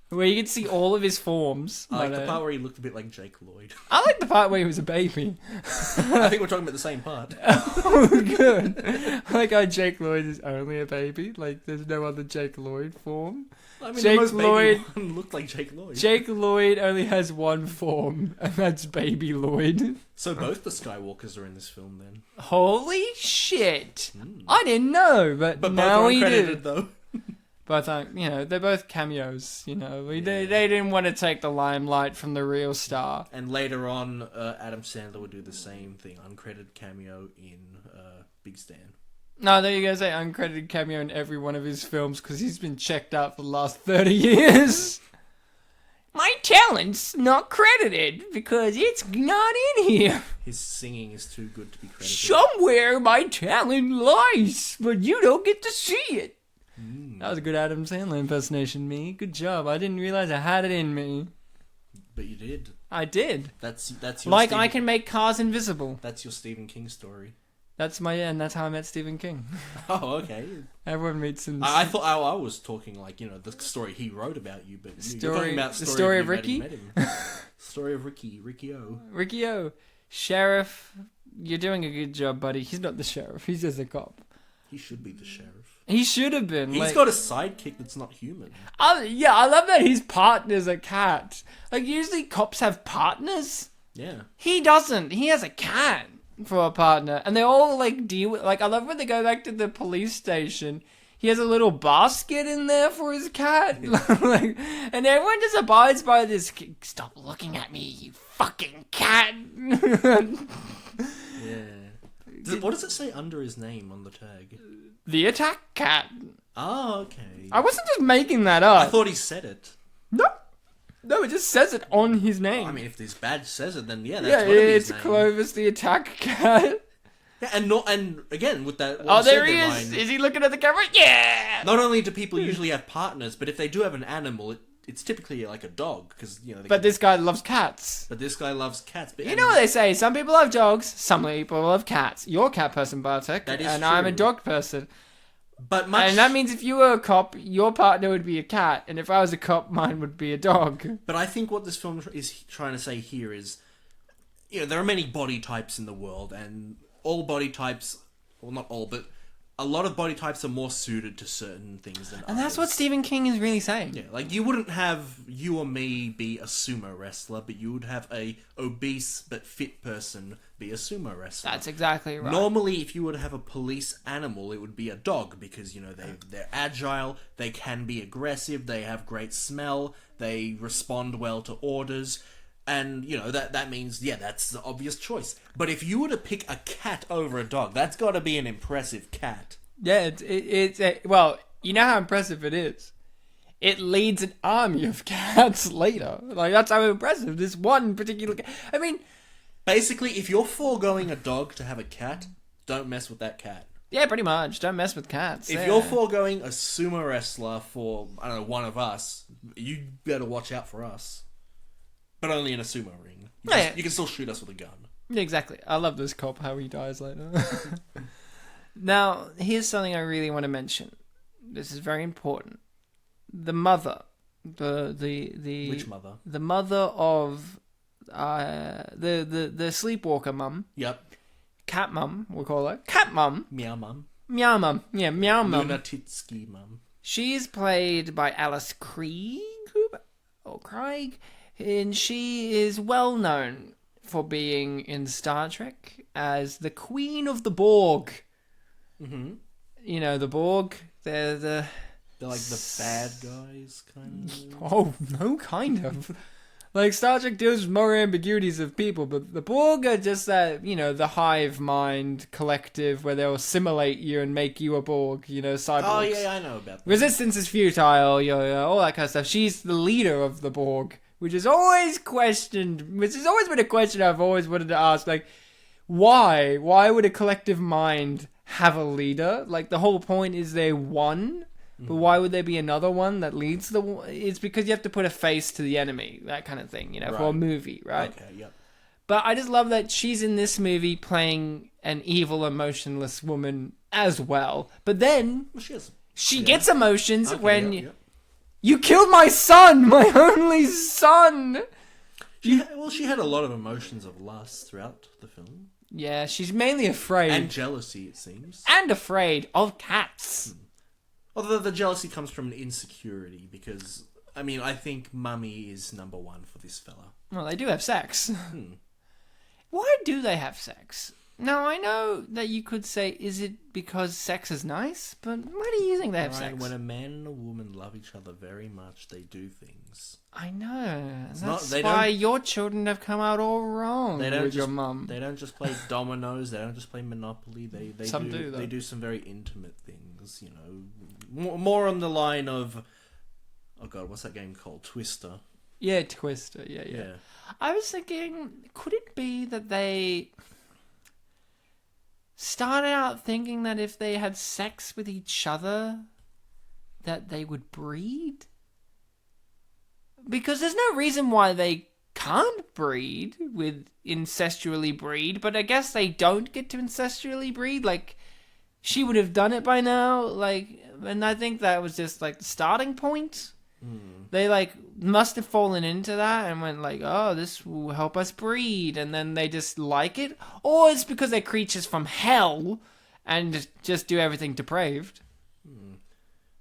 where you can see all of his forms. I like the part where he looked a bit like Jake Lloyd. I like the part where he was a baby. I think we're talking about the same part. Oh, good. I like how Jake Lloyd is only a baby. Like, there's no other Jake Lloyd form. I mean, Jake the most Lloyd baby one looked like Jake Lloyd. Jake Lloyd only has one form, and that's Baby Lloyd. So both the Skywalkers are in this film, then. Holy shit! I didn't know, but But both now are we do. uncredited, though. Both aren't, they're both cameos. They didn't want to take the limelight from the real star. And later on, Adam Sandler would do the same thing, uncredited cameo in Big Stan. No, there you go, say uncredited cameo in every one of his films because he's been checked out for the last 30 years. My talent's not credited because it's not in here. His singing is too good to be credited. Somewhere my talent lies, but you don't get to see it. That was a good Adam Sandler impersonation, me. Good job. I didn't realize I had it in me. But you did. I did. That's your like I can make cars invisible. That's your Stephen King story. That's and that's how I met Stephen King. Oh, okay. Everyone meets him. I thought I was talking like, the story he wrote about you, but you're talking about the story of Ricky? Met him. Story of Ricky O. Ricky O. Sheriff, you're doing a good job, buddy. He's not the sheriff. He's just a cop. He should be the sheriff. He should have been. He's got a sidekick that's not human. I love that his partner's a cat. Like, usually cops have partners. Yeah. He doesn't. He has a cat for a partner. And they all, deal with... I love when they go back to the police station. He has a little basket in there for his cat. And everyone just abides by this... Stop looking at me, you fucking cat. Yeah. What does it say under his name on the tag? The attack cat. Oh, okay. I wasn't just making that up. I thought he said it. No, it just says it on his name. I mean, if this badge says it, then that's it's his name. Clovis the attack cat. Yeah, and again with that. There he is. Is he looking at the camera? Yeah. Not only do people usually have partners, but if they do have an animal, it's typically like a dog because But this guy loves cats. But this guy loves cats. But, you know what they say? Some people love dogs. Some people love cats. You're a cat person, Bartek, that is and true. I'm a dog person. And that means if you were a cop, your partner would be a cat, and if I was a cop, mine would be a dog. But I think what this film is trying to say here is, there are many body types in the world, and all body types, well, not all, but a lot of body types are more suited to certain things than others. And that's what Stephen King is really saying. Yeah, like you wouldn't have you or me be a sumo wrestler, but you would have a obese but fit person be a sumo wrestler. That's exactly right. Normally, if you were to have a police animal, it would be a dog because, they're agile, they can be aggressive, they have great smell, they respond well to orders. And, that means, that's the obvious choice. But if you were to pick a cat over a dog, that's got to be an impressive cat. Yeah, well, you know how impressive it is. it leads an army of cats later. Like, that's how impressive this one particular cat. I mean, Basically, if you're foregoing a dog to have a cat, don't mess with that cat. yeah, pretty much. Don't mess with cats. If yeah. you're foregoing a sumo wrestler for, I don't know, one of us, you better watch out for us. But only in a sumo ring. You can still shoot us with a gun. Yeah, exactly. I love this cop, how he dies later. Now, here's something I really want to mention. This is very important. The mother. Which mother? The mother of the sleepwalker mum. Yep. Cat mum, we'll call her. Cat mum. Meow mum. Meow mum. Yeah, meow mum. Lunatitsky mum. She's played by Alice Krige, or Krige, and she is well known for being in Star Trek as the Queen of the Borg. Mm-hmm. You know, the Borg, they're like the bad guys, kind of. Oh, no, kind of. Like, Star Trek deals with more ambiguities of people, but the Borg are just that, you know, the hive mind collective where they'll assimilate you and make you a Borg, you know, cyborgs. Oh, yeah, I know about that. Resistance is futile, all that kind of stuff. She's the leader of the Borg, which is always questioned, which has always been a question I've always wanted to ask, like, why? Why would a collective mind have a leader? Like, the whole point is they're one. But why would there be another one that leads the... It's because you have to put a face to the enemy, that kind of thing, you know, for a movie, right? Okay, yep. But I just love that she's in this movie playing an evil, emotionless woman as well. But then she gets emotions when... You killed my son! My only son! She had a lot of emotions of lust throughout the film. Yeah, she's mainly afraid. And jealousy, it seems. And afraid of cats. Although the jealousy comes from an insecurity, because, I mean, I think Mummy is number one for this fella. Well, they do have sex. Why do they have sex? Now, I know that you could say, is it because sex is nice? But why do you think they have sex? When a man and a woman love each other very much, they do things. I know. That's they why don't- your children have come out all wrong They don't with your just- mum. They don't just play dominoes. They don't just play Monopoly. They Some do, though. They do some very intimate things. You know, more on the line of, oh god, what's that game called? Twister. Yeah, Twister. Yeah. I was thinking, could it be that they started out thinking that if they had sex with each other, that they would breed? Because there's no reason why they can't breed incestually breed, but I guess they don't get to incestually breed. Like, she would have done it by now, like, and I think that was just like the starting point. They like must have fallen into that and went like, oh, this will help us breed, and then they just like it, or it's because they're creatures from hell and just do everything depraved.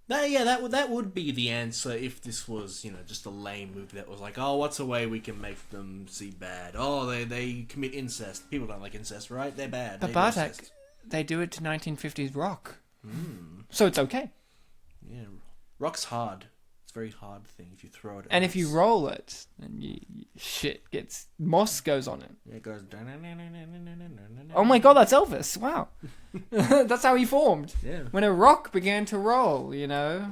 That would be the answer if this was, you know, just a lame movie that was like, oh, what's a way we can make them see bad? Oh, they commit incest. People don't like incest, right? They're bad. But Bartek, they do it to 1950s rock, so it's okay. Yeah, rock's hard. Very hard thing if you throw it. And if you roll it, then shit gets moss goes on it. Yeah, it goes. Oh my god, that's Elvis! Wow, that's how he formed. Yeah. When a rock began to roll, you know.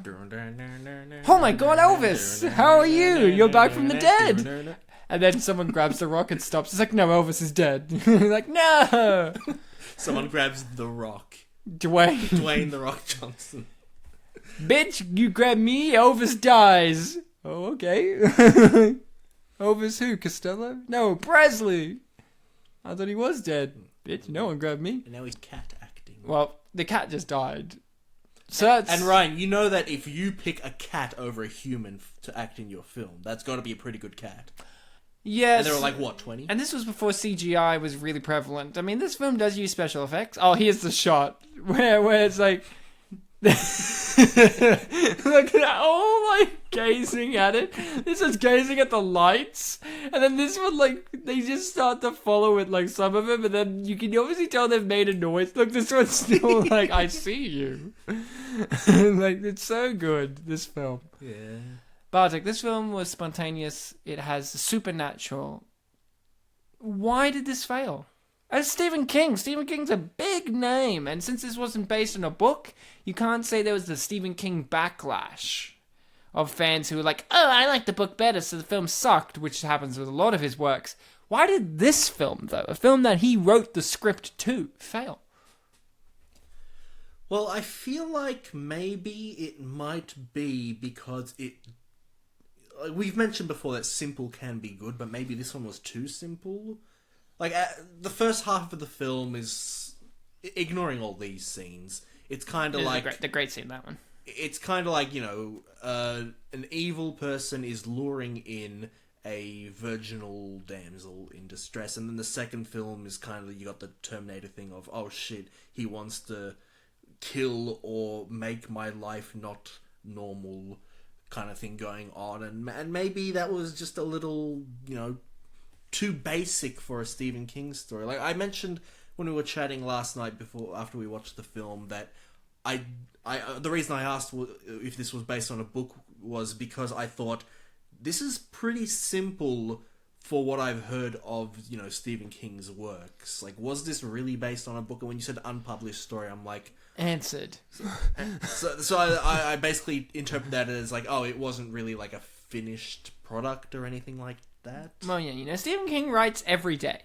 Oh my god, Elvis! How are you? You're back from the dead. And then someone grabs the rock and stops. It's like, no, Elvis is dead. Like, no. Someone grabs the rock. Dwayne the Rock Johnson. Bitch, you grab me, Elvis dies. Oh, okay. Elvis who? Costello? No, Presley. I thought he was dead. Bitch, no one grabbed me. And now he's cat acting. Well, the cat just died. So that's... And Ryan, you know that if you pick a cat over a human to act in your film, that's got to be a pretty good cat. Yes. And there were like, what, 20? And this was before CGI was really prevalent. I mean, this film does use special effects. Oh, here's the shot where it's like... Look at that. Oh, like gazing at it. This is gazing at the lights, and then this one, like, they just start to follow it, like some of them, and then you can obviously tell they've made a noise. Look, this one's still like, I see you. Like, it's so good, this film. Yeah. Bartek, this film was spontaneous. It has supernatural. Why did this fail? As Stephen King's a big name, and since this wasn't based on a book, you can't say there was the Stephen King backlash of fans who were like, oh, I like the book better, so the film sucked, which happens with a lot of his works. Why did this film, though, a film that he wrote the script to, fail? Well, I feel like maybe it might be because it... Like we've mentioned before that simple can be good, but maybe this one was too simple. Like, the first half of the film is... Ignoring all these scenes, it's kind of like... The great scene, that one. It's kind of like, an evil person is luring in a virginal damsel in distress, and then the second film is kind of, you got the Terminator thing of, oh shit, he wants to kill or make my life not normal kind of thing going on, and maybe that was just a little, too basic for a Stephen King story. Like I mentioned when we were chatting last night after we watched the film, that the reason I asked if this was based on a book was because I thought this is pretty simple for what I've heard of, Stephen King's works. Like, was this really based on a book? And when you said unpublished story, I'm like... Answered. So I basically interpret that as like, oh, it wasn't really like a finished product or anything like that. Well, yeah, Stephen King writes every day.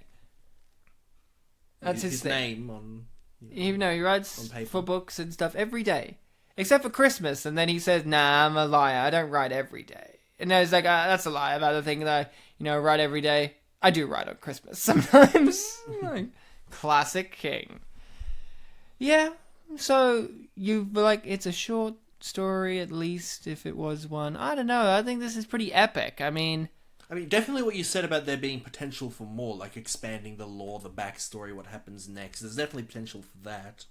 That's his thing. Name on... Even though he writes for books and stuff every day. Except for Christmas, and then he says, nah, I'm a liar, I don't write every day. And I was like, that's a lie about the thing that I, write every day. I do write on Christmas sometimes. Like, classic King. Yeah, so you like, it's a short story at least, if it was one. I don't know, I think this is pretty epic. I mean, definitely what you said about there being potential for more, like expanding the lore, the backstory, what happens next. There's definitely potential for that.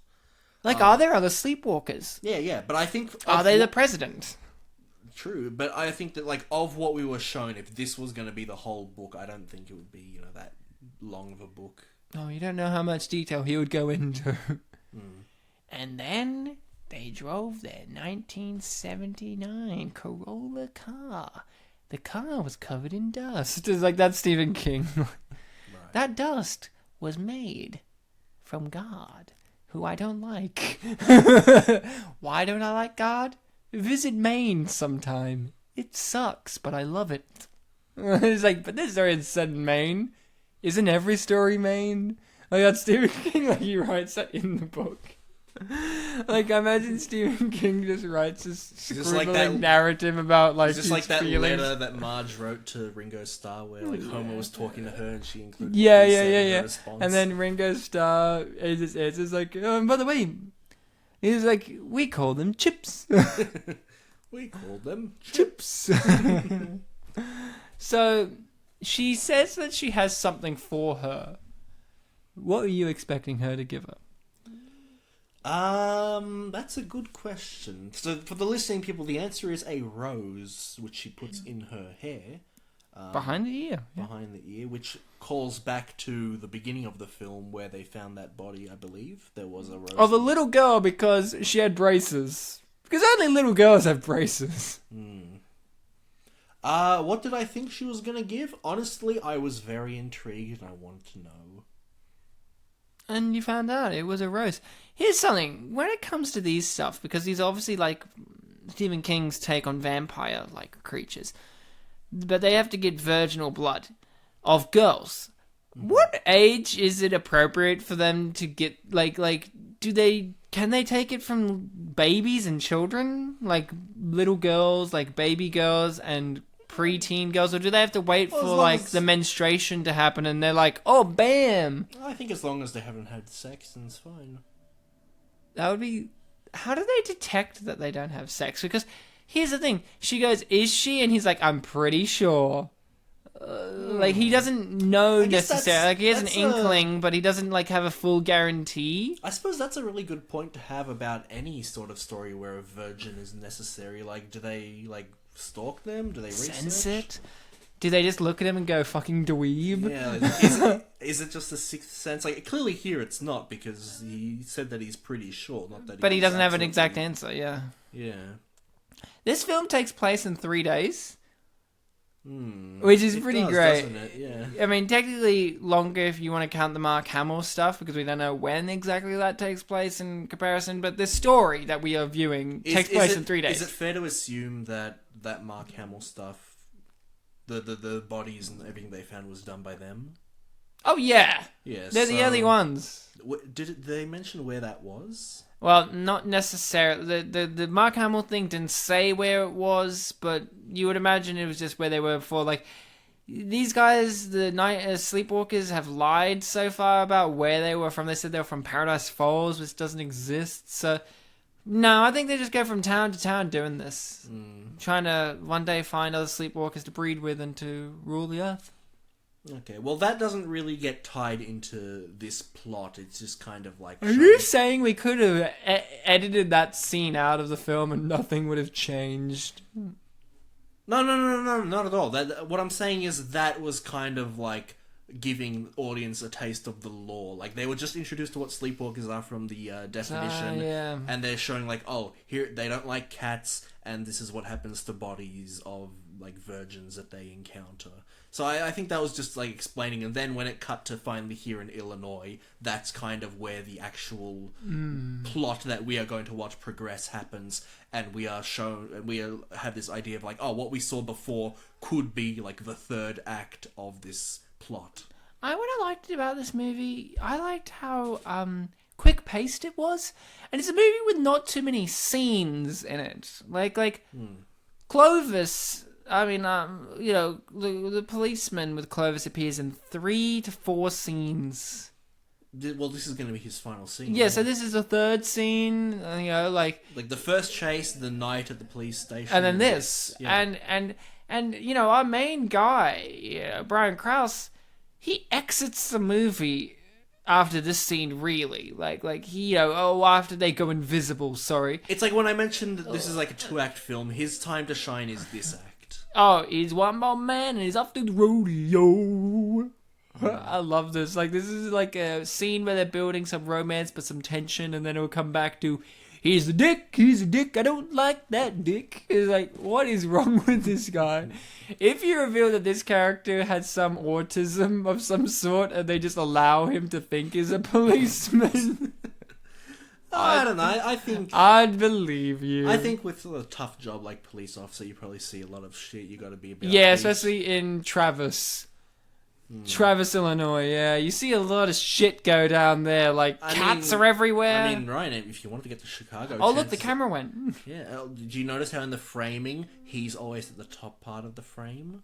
Like, are there other Sleepwalkers? Yeah, but I think... Are they the president? True, but I think that, like, of what we were shown, if this was going to be the whole book, I don't think it would be, that long of a book. Oh, you don't know how much detail he would go into. And then they drove their 1979 Corolla car. The car was covered in dust. It's like, that's Stephen King. Right. That dust was made from God, who I don't like. Why don't I like God? Visit Maine sometime. It sucks, but I love it. It's like, but this story is set in Maine. Isn't every story Maine? Like, that's Stephen King, like, he writes that in the book. Like, I imagine Stephen King just writes this scribbling narrative about, like, just like that feelings. letter that Marge wrote to Ringo Starr where, like, Homer was talking to her and she included yeah. response. And then Ringo Starr just answers like, by the way, he's like, we call them chips. We call them chips. So, she says that she has something for her. What are you expecting her to give her? That's a good question. So for the listening people, the answer is a rose, which she puts in her hair. Behind the ear. Yeah. Behind the ear, which calls back to the beginning of the film where they found that body, I believe. There was a rose. Oh, the little girl, because she had braces. Because only little girls have braces. What did I think she was going to give? Honestly, I was very intrigued and I wanted to know. And you found out it was a rose. Here's something. When it comes to these stuff, because he's obviously like Stephen King's take on vampire-like creatures, but they have to get virginal blood of girls. What age is it appropriate for them to get, can they take it from babies and children? Like, little girls, like baby girls and preteen girls, or do they have to wait for the menstruation to happen and they're like, oh, bam? I think as long as they haven't had sex, then it's fine. That would be... How do they detect that they don't have sex? Because here's the thing. She goes, is she? And he's like, I'm pretty sure. Like, he doesn't know necessarily. Like, he has an inkling, but he doesn't, have a full guarantee. I suppose that's a really good point to have about any sort of story where a virgin is necessary. Like, do they, stalk them? Do they sense research? it? Do they just look at him and go, fucking dweeb? Yeah, is it just a sixth sense? Like, clearly here it's not, because he said that he's pretty sure, not that. But he doesn't have an exact answer. Yeah. Yeah. This film takes place in 3 days. which is It pretty does, great. doesn't it? Yeah. I mean, technically longer if you want to count the Mark Hamill stuff, because we don't know when exactly that takes place in comparison, but the story that we are viewing takes place in 3 days. Is it fair to assume that Mark Hamill stuff, the bodies and everything they found was done by them? Oh, yeah. Yeah. They're the early ones. Did they mention where that was? Well, not necessarily. The Mark Hamill thing didn't say where it was, but you would imagine it was just where they were before. Like, these guys, the Sleepwalkers, have lied so far about where they were from. They said they were from Paradise Falls, which doesn't exist. So, no, I think they just go from town to town doing this. Trying to one day find other Sleepwalkers to breed with and to rule the earth. Okay, well, that doesn't really get tied into this plot. It's just kind of like... Are you saying we could have edited that scene out of the film and nothing would have changed? No, not at all. What I'm saying is that was kind of like giving audience a taste of the lore. Like, they were just introduced to what Sleepwalkers are from the definition, yeah. and they're showing like, oh, here they don't like cats, and this is what happens to bodies of like virgins that they encounter. So I think that was just like explaining, and then when it cut to finally here in Illinois, that's kind of where the actual plot that we are going to watch progress happens, and we are shown, and have this idea of like, oh, what we saw before could be like the third act of this plot. What I liked about this movie, I liked how quick-paced it was, and it's a movie with not too many scenes in it. Like Clovis. I mean, the policeman with Clovis appears in 3 to 4 scenes. Well, this is going to be his final scene. Yeah, so this is the third scene, like the first chase, the night at the police station, and then this, yeah. and our main guy, Brian Krause, he exits the movie after this scene, really, like he, after they go invisible. Sorry, it's like when I mentioned that this is like a 2-act film. His time to shine is this act. Oh, he's one more man and he's off to the rodeo. I love this. Like, this is like a scene where they're building some romance but some tension, and then it'll come back to, he's a dick, I don't like that dick. It's like, what is wrong with this guy? If you reveal that this character has some autism of some sort and they just allow him to think he's a policeman... I don't know. I think I'd believe you. I think with a tough job like police officer, you probably see a lot of shit. You got to be about. Yeah, especially in Travis, Illinois. Yeah, you see a lot of shit go down there. Like cats are everywhere. I mean, Ryan, if you wanted to get to Chicago, oh look, the camera went. Yeah. Did you notice how in the framing he's always at the top part of the frame?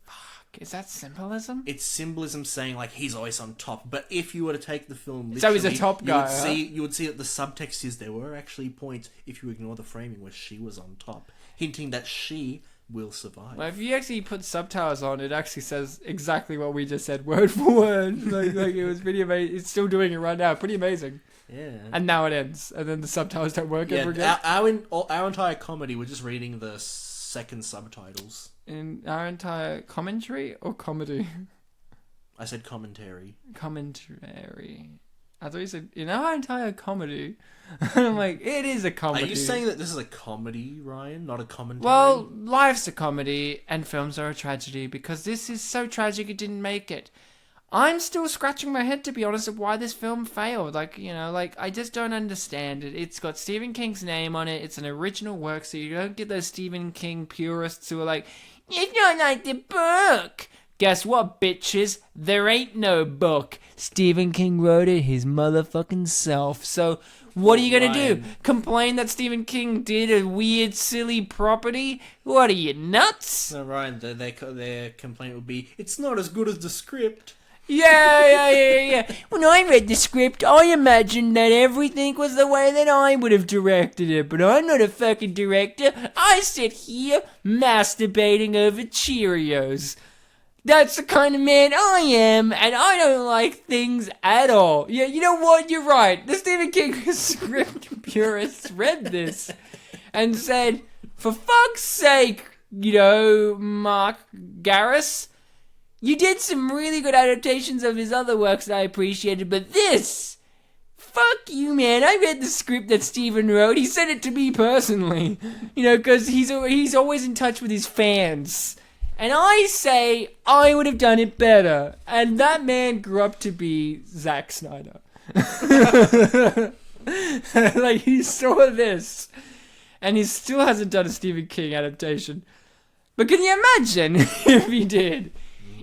Is that symbolism? It's symbolism saying like he's always on top. But if you were to take the film literally, so he's a top guy. You would see that the subtext is there were actually points, if you ignore the framing, where she was on top, hinting that she will survive. Well, if you actually put subtitles on, it actually says exactly what we just said, word for word. like it was pretty amazing. It's still doing it right now. Pretty amazing. Yeah. And now it ends, and then the subtitles don't work ever again. Our entire comedy, we're just reading the second subtitles. In our entire commentary or comedy? I said commentary. Commentary. I thought you said in our entire comedy. I'm like, it is a comedy. Are you saying that this is a comedy, Ryan, not a commentary? Well, life's a comedy and films are a tragedy because this is so tragic it didn't make it. I'm still scratching my head, to be honest, of why this film failed. I just don't understand it. It's got Stephen King's name on it. It's an original work, so you don't get those Stephen King purists who are like, it's not like the book. Guess what, bitches? There ain't no book. Stephen King wrote it his motherfucking self. So what are you going to do? Complain that Stephen King did a weird, silly property? What are you, nuts? No, Ryan, their complaint would be, it's not as good as the script. Yeah. When I read the script, I imagined that everything was the way that I would have directed it, but I'm not a fucking director. I sit here masturbating over Cheerios. That's the kind of man I am, and I don't like things at all. Yeah, you know what? You're right. The Stephen King script purists read this and said, for fuck's sake, Mark Garris, you did some really good adaptations of his other works that I appreciated, but this, fuck you, man. I read the script that Stephen wrote. He sent it to me personally, because he's always in touch with his fans. And I say I would have done it better. And that man grew up to be Zack Snyder. Like, he saw this. And he still hasn't done a Stephen King adaptation. But can you imagine if he did?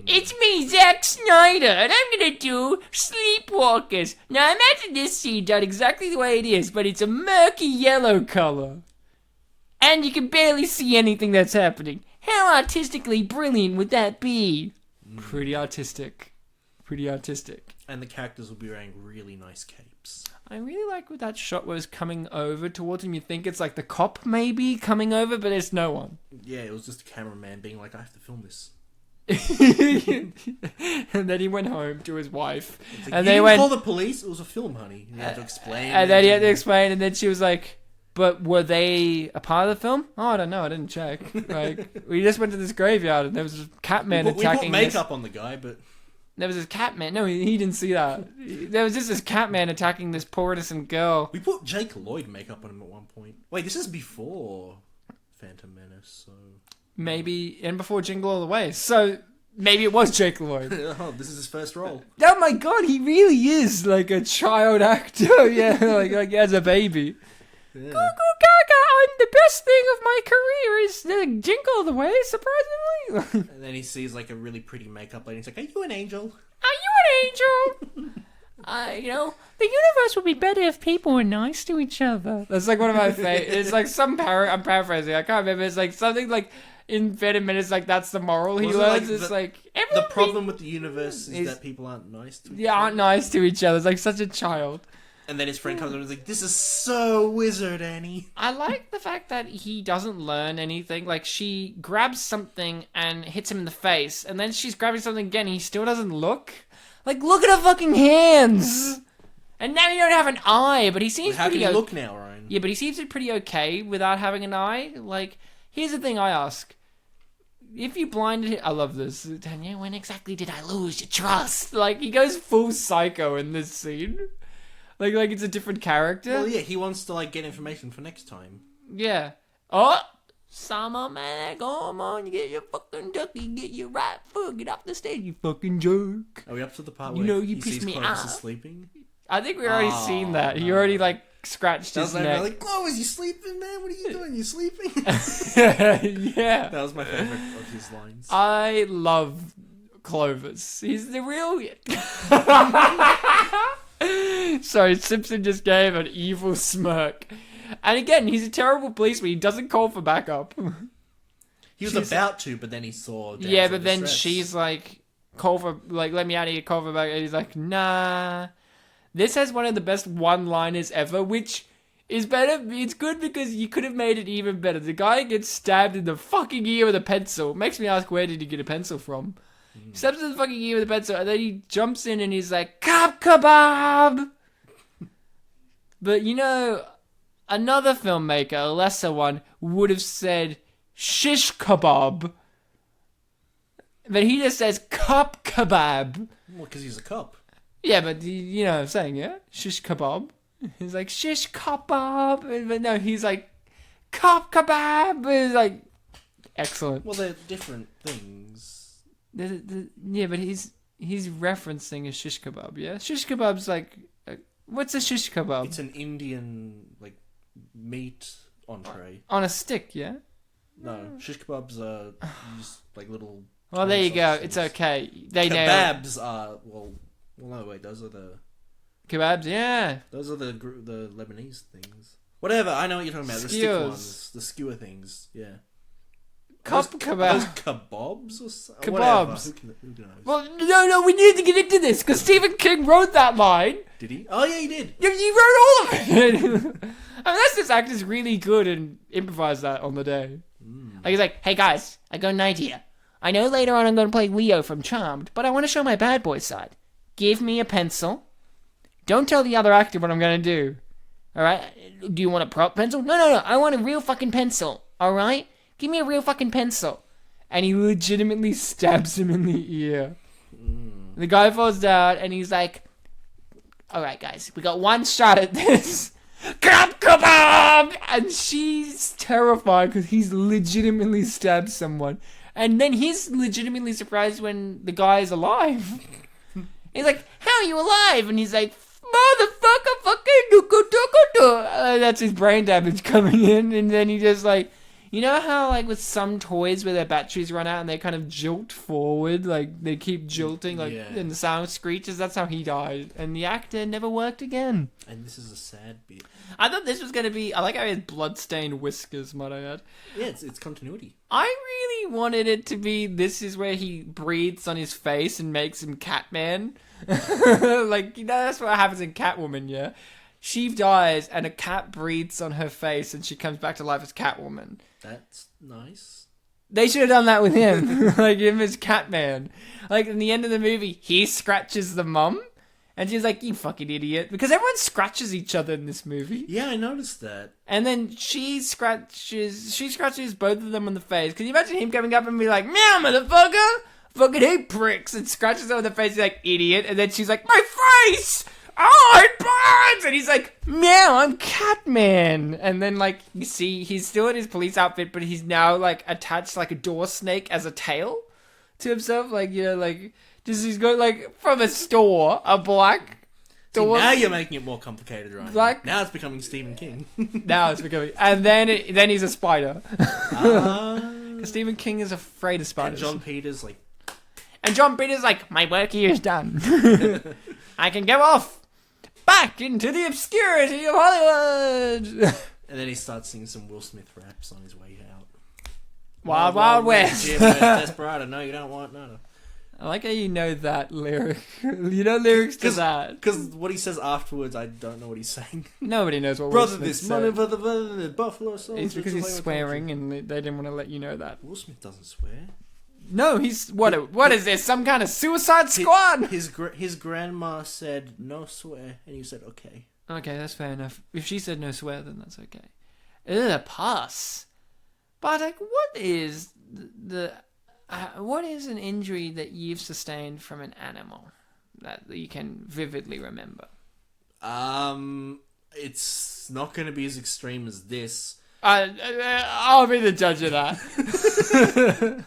It's me, Zack Snyder, and I'm gonna do Sleepwalkers. Now imagine this scene done exactly the way it is, but it's a murky yellow color. And you can barely see anything that's happening. How artistically brilliant would that be? Pretty artistic. Pretty artistic. And the characters will be wearing really nice capes. I really like what that shot was coming over towards him. You think it's like the cop maybe coming over, but it's no one. Yeah, it was just a cameraman being like, I have to film this. And then he went home to his wife. Like, and you they didn't went, call the police? It was a film, honey. You had to explain. And then he had to explain, and then she was like, but were they a part of the film? Oh, I don't know. I didn't check. Like, we just went to this graveyard, and there was a Catman attacking. We put makeup on the guy, but there was this Catman. No, he didn't see that. There was just this Catman attacking this poor innocent girl. We put Jake Lloyd makeup on him at one point. Wait, this is before Phantom Menace, so maybe, and before Jingle All the Way. So maybe it was Jake Lloyd. Oh, this is his first role. Oh my god, he really is like a child actor. Yeah, like as a baby. Yeah. Goo goo gaga, I'm the best thing of my career is the Jingle All the Way, surprisingly. And then he sees like a really pretty makeup lady. He's like, "Are you an angel? Are you an angel? You know, the universe would be better if people were nice to each other. That's like one of my favorites. It's like some I'm paraphrasing. I can't remember. It's like something like in 30 minutes, like that's the moral he learns. It's like the problem with the universe is that people aren't nice to each other. Aren't nice to each other. It's like such a child. And then his friend comes up and is like, "This is so wizard, Annie." I like the fact that he doesn't learn anything. Like, she grabs something and hits him in the face, and then she's grabbing something again, and he still doesn't look. Like, look at her fucking hands! And now you don't have an eye, but he seems How pretty... can you look now, Ryan? Yeah, but he seems pretty okay without having an eye. Like, here's the thing I ask. If you blinded him... I love this. Tanya, when exactly did I lose your trust? Like, he goes full psycho in this scene. Like it's a different character. Well, yeah, he wants to like get information for next time. Yeah. Oh, summer man, come on, you get your fucking ducky, get your right foot, get off the stage, you fucking jerk. Are we up to the part You where know you he pissed sees me Clovis off. is sleeping? I think we already seen that. He already like scratched his neck. Like, Clovis, you sleeping, man? What are you doing? You sleeping? Yeah. That was my favorite of his lines. I love Clovis. He's the real. Sorry, Simpson just gave an evil smirk. And again, he's a terrible policeman. He doesn't call for backup. He was about to, but then he saw... Yeah, but then she's like, call for, like, let me out of here, call for backup. And he's like, nah. This has one of the best one-liners ever, which is better. It's good because you could have made it even better. The guy gets stabbed in the fucking ear with a pencil. Makes me ask, where did he get a pencil from? He stabs in the fucking ear with a pencil, and then he jumps in and he's like, Cop Kebab! But, you know, another filmmaker, a lesser one, would have said shish kebab. But he just says cop kebab. Well, because he's a cop. Yeah, but you know what I'm saying, yeah? Shish kebab. He's like, shish kebab. But no, he's like, cop kebab. It's like, excellent. Well, they're different things. Yeah, but he's referencing a shish kebab, yeah? Shish kebab's like... what's a shish kebab? It's an Indian, like, meat entree. On a stick, yeah? No, shish kebabs are just, like, little... Well, there you go. It's okay. They know. Kebabs are... Well, no, wait, those are the... Kebabs, yeah. Those are the Lebanese things. Whatever, I know what you're talking about. The stick ones. The skewer things, yeah. Cop kebab. Those kebabs or something? Kebabs. Who knows? Well, no, we need to get into this, because Stephen King wrote that line. Did he? Oh, yeah, he did. Yeah, he wrote all of it. Unless this actor's really good and improvised that on the day. Like, he's like, hey, guys, I got an idea. I know later on I'm going to play Leo from Charmed, but I want to show my bad boy side. Give me a pencil. Don't tell the other actor what I'm going to do. All right? Do you want a prop pencil? No. I want a real fucking pencil. All right? Give me a real fucking pencil. And he legitimately stabs him in the ear. The guy falls down, and he's like, all right, guys, we got one shot at this. Kebab! And she's terrified because he's legitimately stabbed someone. And then he's legitimately surprised when the guy is alive. He's like, how are you alive? And he's like, motherfucker, fucking do. That's his brain damage coming in. And then he just like, you know how like with some toys where their batteries run out and they kind of jolt forward, like they keep jolting, like and the sound screeches. That's how he died, and the actor never worked again. And this is a sad bit. I thought this was gonna be. I like how he had blood-stained whiskers, might I add. Yeah, it's continuity. I really wanted it to be. This is where he breathes on his face and makes him Catman. Like that's what happens in Catwoman. Yeah, she dies and a cat breathes on her face, and she comes back to life as Catwoman. That's nice. They should have done that with him. Like him as Catman. Like in the end of the movie, he scratches the mum. And she's like, you fucking idiot. Because everyone scratches each other in this movie. Yeah, I noticed that. And then she scratches both of them on the face. Can you imagine him coming up and be like, meow, motherfucker? Fucking hate pricks. And scratches her on the face. He's like, idiot. And then she's like, my face! Oh, it burns! And he's like, meow, I'm Catman. And then, like, you see, he's still in his police outfit, but he's now, like, attached like a door snake as a tail to himself. Like, you know, like, just he's got, like, from a store, a black door. See, now you're making it more complicated, right? Like, now it's becoming Stephen King. Now it's becoming... And then he's a spider. Because Stephen King is afraid of spiders. And John Peters like, my work here is done. I can go off back into the obscurity of Hollywood. And then he starts singing some Will Smith raps on his way out. Wild, Wild West. Desperado. No, you don't want no. I like how you know that lyric. You know lyrics to that. Because what he says afterwards, I don't know what he's saying. Nobody knows what Brother, Will Smith this said. money for the Buffalo Soldier. It's because he's swearing and they didn't want to let you know that. Will Smith doesn't swear. No, he's... What is this? Some kind of Suicide Squad? His grandma said, no swear. And he said, okay. Okay, that's fair enough. If she said no swear, then that's okay. Ugh, pass. Bartek, what is what is an injury that you've sustained from an animal that you can vividly remember? It's not going to be as extreme as this. I'll be the judge of that.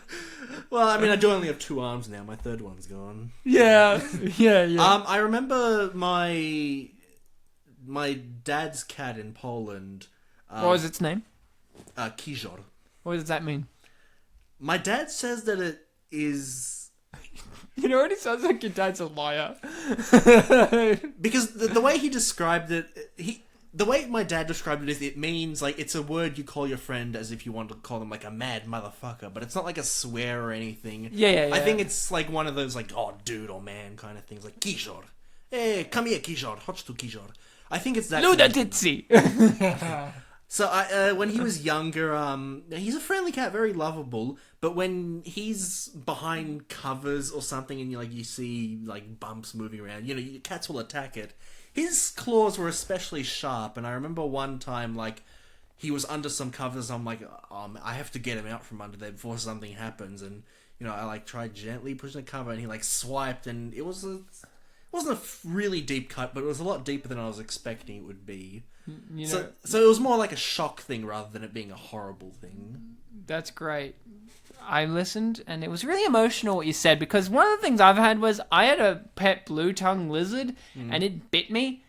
Well, I mean, I do only have 2 arms now. My third one's gone. Yeah. I remember my dad's cat in Poland. What was its name? Kijor. What does that mean? My dad says that it is... You know what? It sounds like your dad's a liar. Because the way he described it... The way my dad described it is it means, like, it's a word you call your friend as if you want to call them, like, a mad motherfucker. But it's not, like, a swear or anything. Yeah. I think it's, like, one of those, like, oh, dude or man kind of things. Like, Kijor. Hey, come here, Kijor. Chodź tu, Kijor. I think it's that... Luda Ditzy! So, when he was younger, he's a friendly cat, very lovable. But when he's behind covers or something and, you see, like, bumps moving around, your cats will attack it. His claws were especially sharp, and I remember one time, like, he was under some covers, I'm like, I have to get him out from under there before something happens, and, I, like, tried gently pushing the cover, and he, like, swiped, and it wasn't a really deep cut, but it was a lot deeper than I was expecting it would be. So it was more like a shock thing rather than it being a horrible thing. That's great. I listened, and it was really emotional what you said, because one of the things I've had was I had a pet blue-tongue lizard, and it bit me,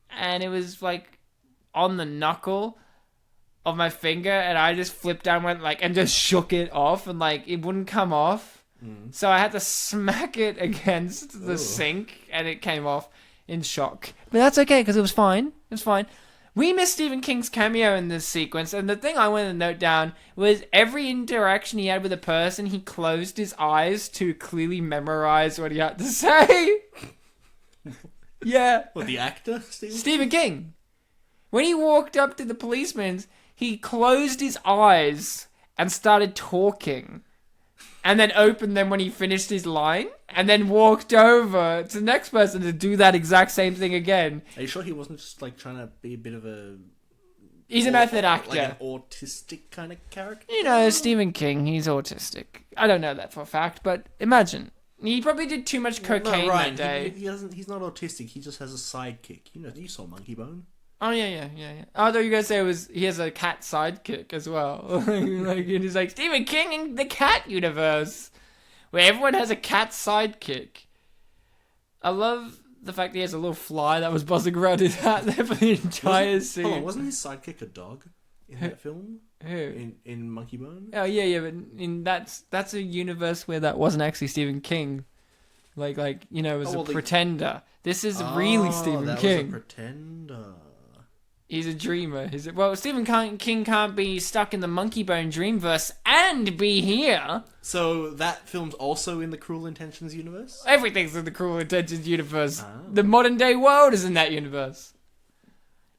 and it was, like, on the knuckle of my finger, and I just flipped down, and just shook it off, and, like, it wouldn't come off. So I had to smack it against the sink, and it came off in shock. But that's okay, because it was fine. It was fine. We missed Stephen King's cameo in this sequence, and the thing I wanted to note down was every interaction he had with a person, he closed his eyes to clearly memorize what he had to say. Yeah. What, the actor? Stephen King. When he walked up to the policeman, he closed his eyes and started talking. And then opened them when he finished his line, and then walked over to the next person to do that exact same thing again. Are you sure he wasn't just, like, trying to be a bit of a... He's a method actor. Like an autistic kind of character? Stephen King, he's autistic. I don't know that for a fact, but imagine. He probably did too much cocaine that day. He's not autistic, he just has a sidekick. You saw Monkey Bone. Oh yeah. Oh, I thought you were gonna say he has a cat sidekick as well. Like he's like Stephen King in the cat universe, where everyone has a cat sidekick. I love the fact that he has a little fly that was buzzing around his hat there for the entire scene. Hold on, wasn't his sidekick a dog in that film? Who? In Monkey Bone? Oh yeah, but that's a universe where that wasn't actually Stephen King. Like it was a pretender. This is really Stephen King. Was a pretender. He's a dreamer. Stephen King can't be stuck in the Monkey Bone dreamverse and be here. So that film's also in the Cruel Intentions universe? Everything's in the Cruel Intentions universe. Oh. The modern day world is in that universe.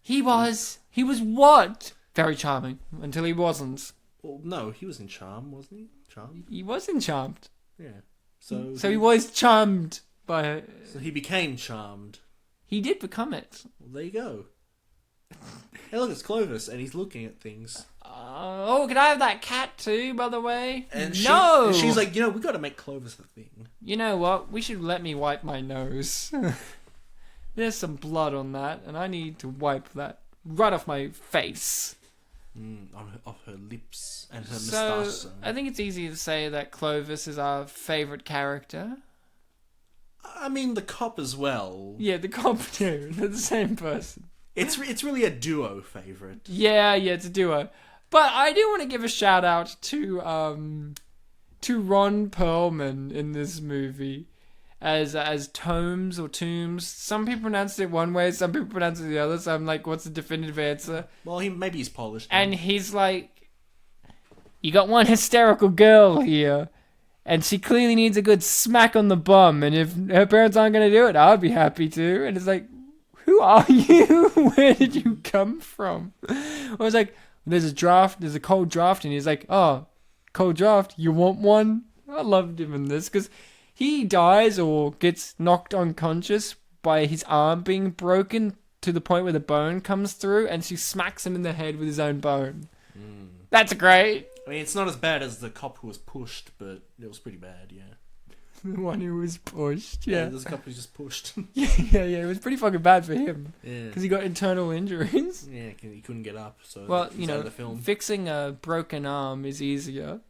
He was what? Very charming. Until he wasn't. Well, no, he was in Charm, wasn't he? Charmed? He was in Charmed. Yeah. So he was charmed by her. So he became charmed. He did become it. Well, there you go. Hey, look, it's Clovis, and he's looking at things. Can I have that cat too, by the way? And no! She's like, we got to make Clovis a thing. You know what? We should let me wipe my nose. There's some blood on that, and I need to wipe that right off my face. Off her lips and her So, moustache. I think it's easy to say that Clovis is our favourite character. I mean, the cop as well. Yeah, the cop too. They're the same person. It's really a duo favourite. Yeah, it's a duo. But I do want to give a shout out to Ron Perlman in this movie as Tomes or Tombs. Some people pronounce it one way, some people pronounce it the other. So I'm like, what's the definitive answer? Well, maybe he's Polish. And he's like, you got one hysterical girl here, and she clearly needs a good smack on the bum. And if her parents aren't going to do it, I'll be happy to. And it's like, who are you? Where did you come from? I was like, there's a cold draft, and he's like, oh, cold draft, you want one? I loved him in this, because he dies or gets knocked unconscious by his arm being broken to the point where the bone comes through, and she smacks him in the head with his own bone. That's great. I mean, it's not as bad as the cop who was pushed, but it was pretty bad, yeah. The one who was pushed, yeah. There's a cop who's just pushed. yeah, it was pretty fucking bad for him. Yeah. Because he got internal injuries. Yeah, he couldn't get up, so well, he's out of the film. Fixing a broken arm is easier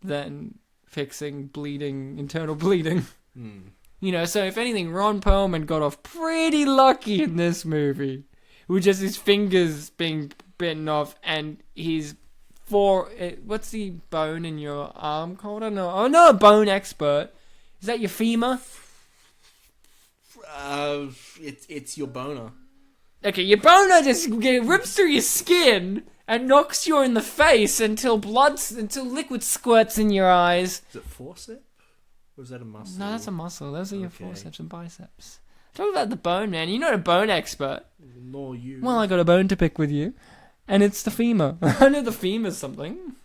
than fixing internal bleeding. So if anything, Ron Perlman got off pretty lucky in this movie. With just his fingers being bitten off and his what's the bone in your arm called? I don't know. I'm not a bone expert. Is that your femur? It's your boner. Okay, your boner just rips through your skin and knocks you in the face until liquid squirts in your eyes. Is it forceps? Or is that a muscle? No, that's a muscle. Those are your forceps and biceps. Talk about the bone, man. You're not a bone expert. Nor you. Well, I got a bone to pick with you. And it's the femur. I know the femur's something.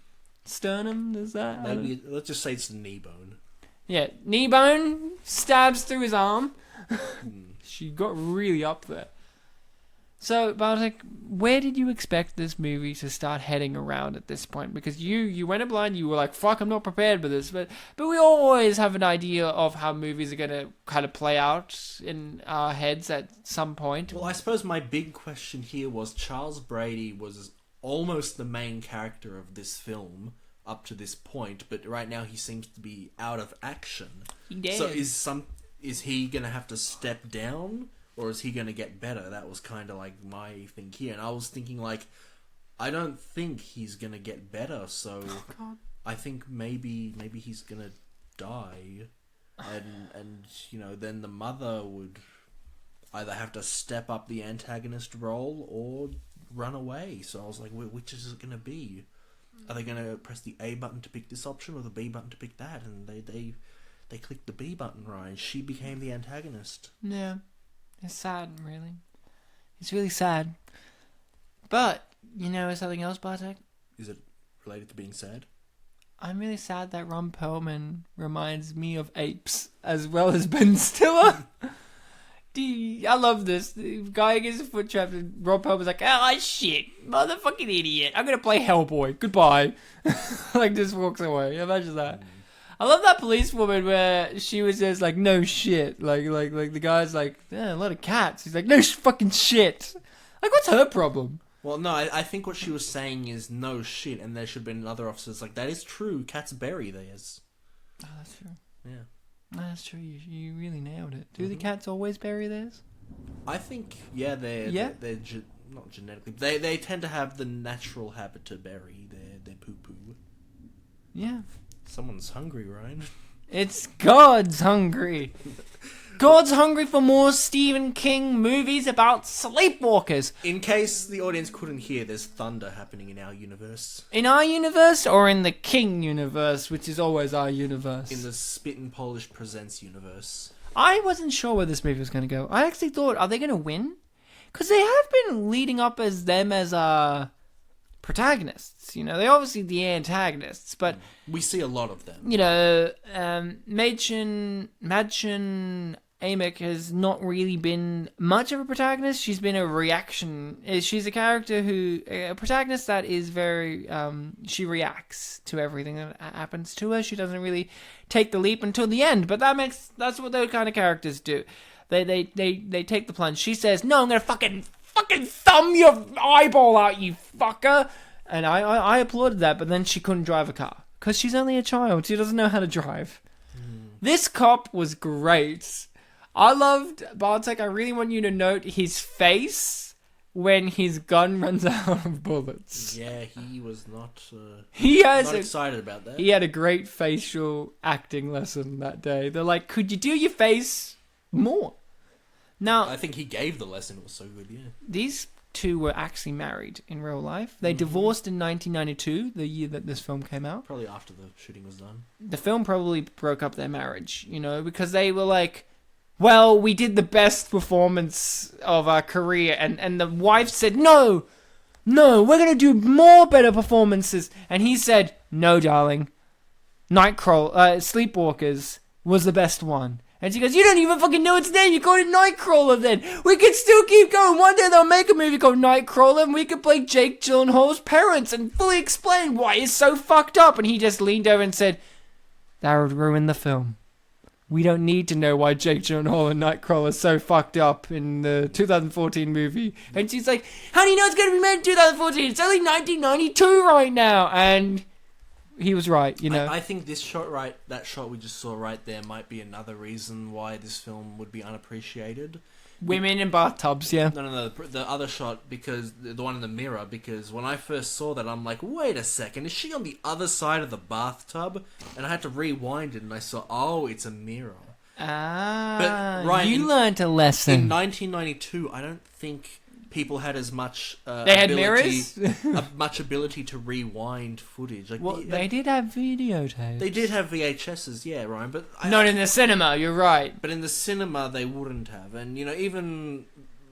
Sternum, does that? Maybe, let's just say it's the knee bone. Yeah, knee bone stabs through his arm. She got really up there. So, Bartek, where did you expect this movie to start heading around at this point? Because you went in blind, you were like, fuck, I'm not prepared for this. But we always have an idea of how movies are going to kind of play out in our heads at some point. Well, I suppose my big question here was Charles Brady was almost the main character of this film up to this point, but right now he seems to be out of action. He did. So is he going to have to step down? Or is he going to get better? That was kind of like my thing here. And I was thinking, like, I don't think he's going to get better. So I think maybe he's going to die. And then the mother would either have to step up the antagonist role or run away. So I was like, which is it going to be? Are they going to press the A button to pick this option or the B button to pick that? And they clicked the B button, right? She became the antagonist. Yeah. It's sad, really. It's really sad. But, something else, Bartek? Is it related to being sad? I'm really sad that Ron Perlman reminds me of apes, as well as Ben Stiller. I love this. The guy gets his foot trapped, and Ron Perlman's like, oh, shit, motherfucking idiot. I'm going to play Hellboy. Goodbye. Just walks away. Imagine that. I love that policewoman where she was just like, no shit. Like the guy's like, yeah, a lot of cats. He's like, no fucking shit. Like, what's her problem? Well, no, I think what she was saying is no shit, and there should have been other officers like, that is true, cats bury theirs. Oh, that's true. Yeah. No, that's true. You really nailed it. Do the cats always bury theirs? I think, they're not genetically, they tend to have the natural habit to bury their poo-poo. Yeah. Someone's hungry, Ryan. It's God's hungry. God's hungry for more Stephen King movies about sleepwalkers. In case the audience couldn't hear, there's thunder happening in our universe. In our universe or in the King universe, which is always our universe? In the Spit and Polish Presents universe. I wasn't sure where this movie was going to go. I actually thought, are they going to win? Because they have been leading up as them as protagonists. You know, they're obviously the antagonists, but we see a lot of them. You know, Madchen Amick has not really been much of a protagonist. She's been a reaction. She's a character a protagonist that is very, she reacts to everything that happens to her. She doesn't really take the leap until the end, but that's what those kind of characters do. They take the plunge. She says, "No, I'm gonna fucking thumb your eyeball out, you fucker." And I applauded that, but then she couldn't drive a car. Because she's only a child. She doesn't know how to drive. This cop was great. I loved Bartek. I really want you to note his face when his gun runs out of bullets. Yeah, he was not excited about that. He had a great facial acting lesson that day. They're like, could you do your face more? Now, I think he gave the lesson. It was so good, yeah. These two were actually married in real life. They divorced in 1992, the year that this film came out. Probably after the shooting was done. The film probably broke up their marriage, you know, because they were like, well, we did the best performance of our career. And the wife said, no, we're going to do more better performances. And he said, no, darling. Sleepwalkers was the best one. And she goes, you don't even fucking know its name. You called it Nightcrawler then. We can still keep going. One day they'll make a movie called Nightcrawler and we can play Jake Gyllenhaal's parents and fully explain why it's so fucked up. And he just leaned over and said, that would ruin the film. We don't need to know why Jake Gyllenhaal and Nightcrawler are so fucked up in the 2014 movie. And she's like, how do you know it's going to be made in 2014? It's only 1992 right now. And he was right, you know. I think that shot we just saw right there might be another reason why this film would be unappreciated. Women in bathtubs, yeah. No. The other shot, because the one in the mirror, because when I first saw that, I'm like, wait a second, is she on the other side of the bathtub? And I had to rewind it, and I saw, oh, it's a mirror. But Ryan, you learned a lesson. In 1992, I don't think people had as much they had mirrors? much ability to rewind footage. Like, well, they did have videotapes. They did have VHSs, yeah, Ryan, but not in the cinema. You're right. But in the cinema, they wouldn't have, and you know, even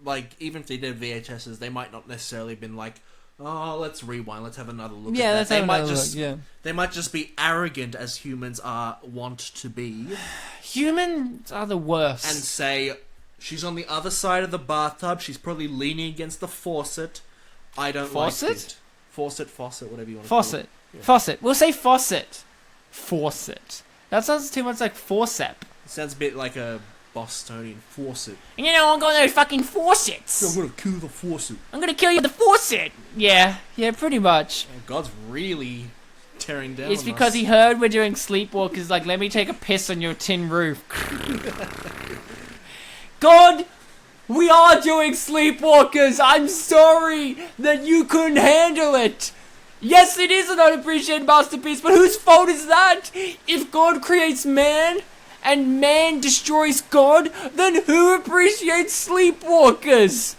if they did VHSs, they might not necessarily been like, oh, let's rewind, let's have another look. Yeah, at that. let's have another look. Yeah, they might just be arrogant as humans are wont to be. Humans are the worst, and say, she's on the other side of the bathtub. She's probably leaning against the faucet. I don't like it. Faucet, whatever you want to call it. Yeah. Faucet. We'll say faucet. Faucet. That sounds too much like forcep. It sounds a bit like a Bostonian faucet. You know, I'm going to those fucking faucets. I'm going to kill the faucet. I'm going to kill you with the faucet. Yeah, pretty much. Oh, God's really tearing down. It's because he heard we're doing Sleepwalkers. Like, let me take a piss on your tin roof. God, we are doing Sleepwalkers. I'm sorry that you couldn't handle it. Yes, it is an unappreciated masterpiece, but whose fault is that? If God creates man and man destroys God, then who appreciates Sleepwalkers?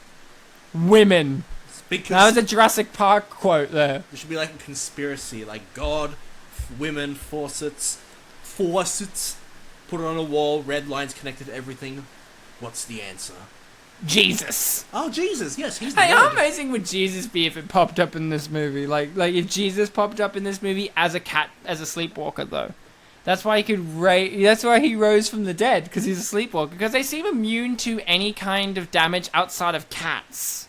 Women. That was a Jurassic Park quote there. There should be like a conspiracy, like God, women, faucets, put it on a wall, red lines connected to everything. What's the answer? Jesus. Oh, Jesus, yes, he's the Hey, how Lord. amazing would Jesus be if it popped up in this movie? Like if Jesus popped up in this movie as a cat, as a sleepwalker, though. That's why that's why he rose from the dead, because he's a sleepwalker. Because they seem immune to any kind of damage outside of cats.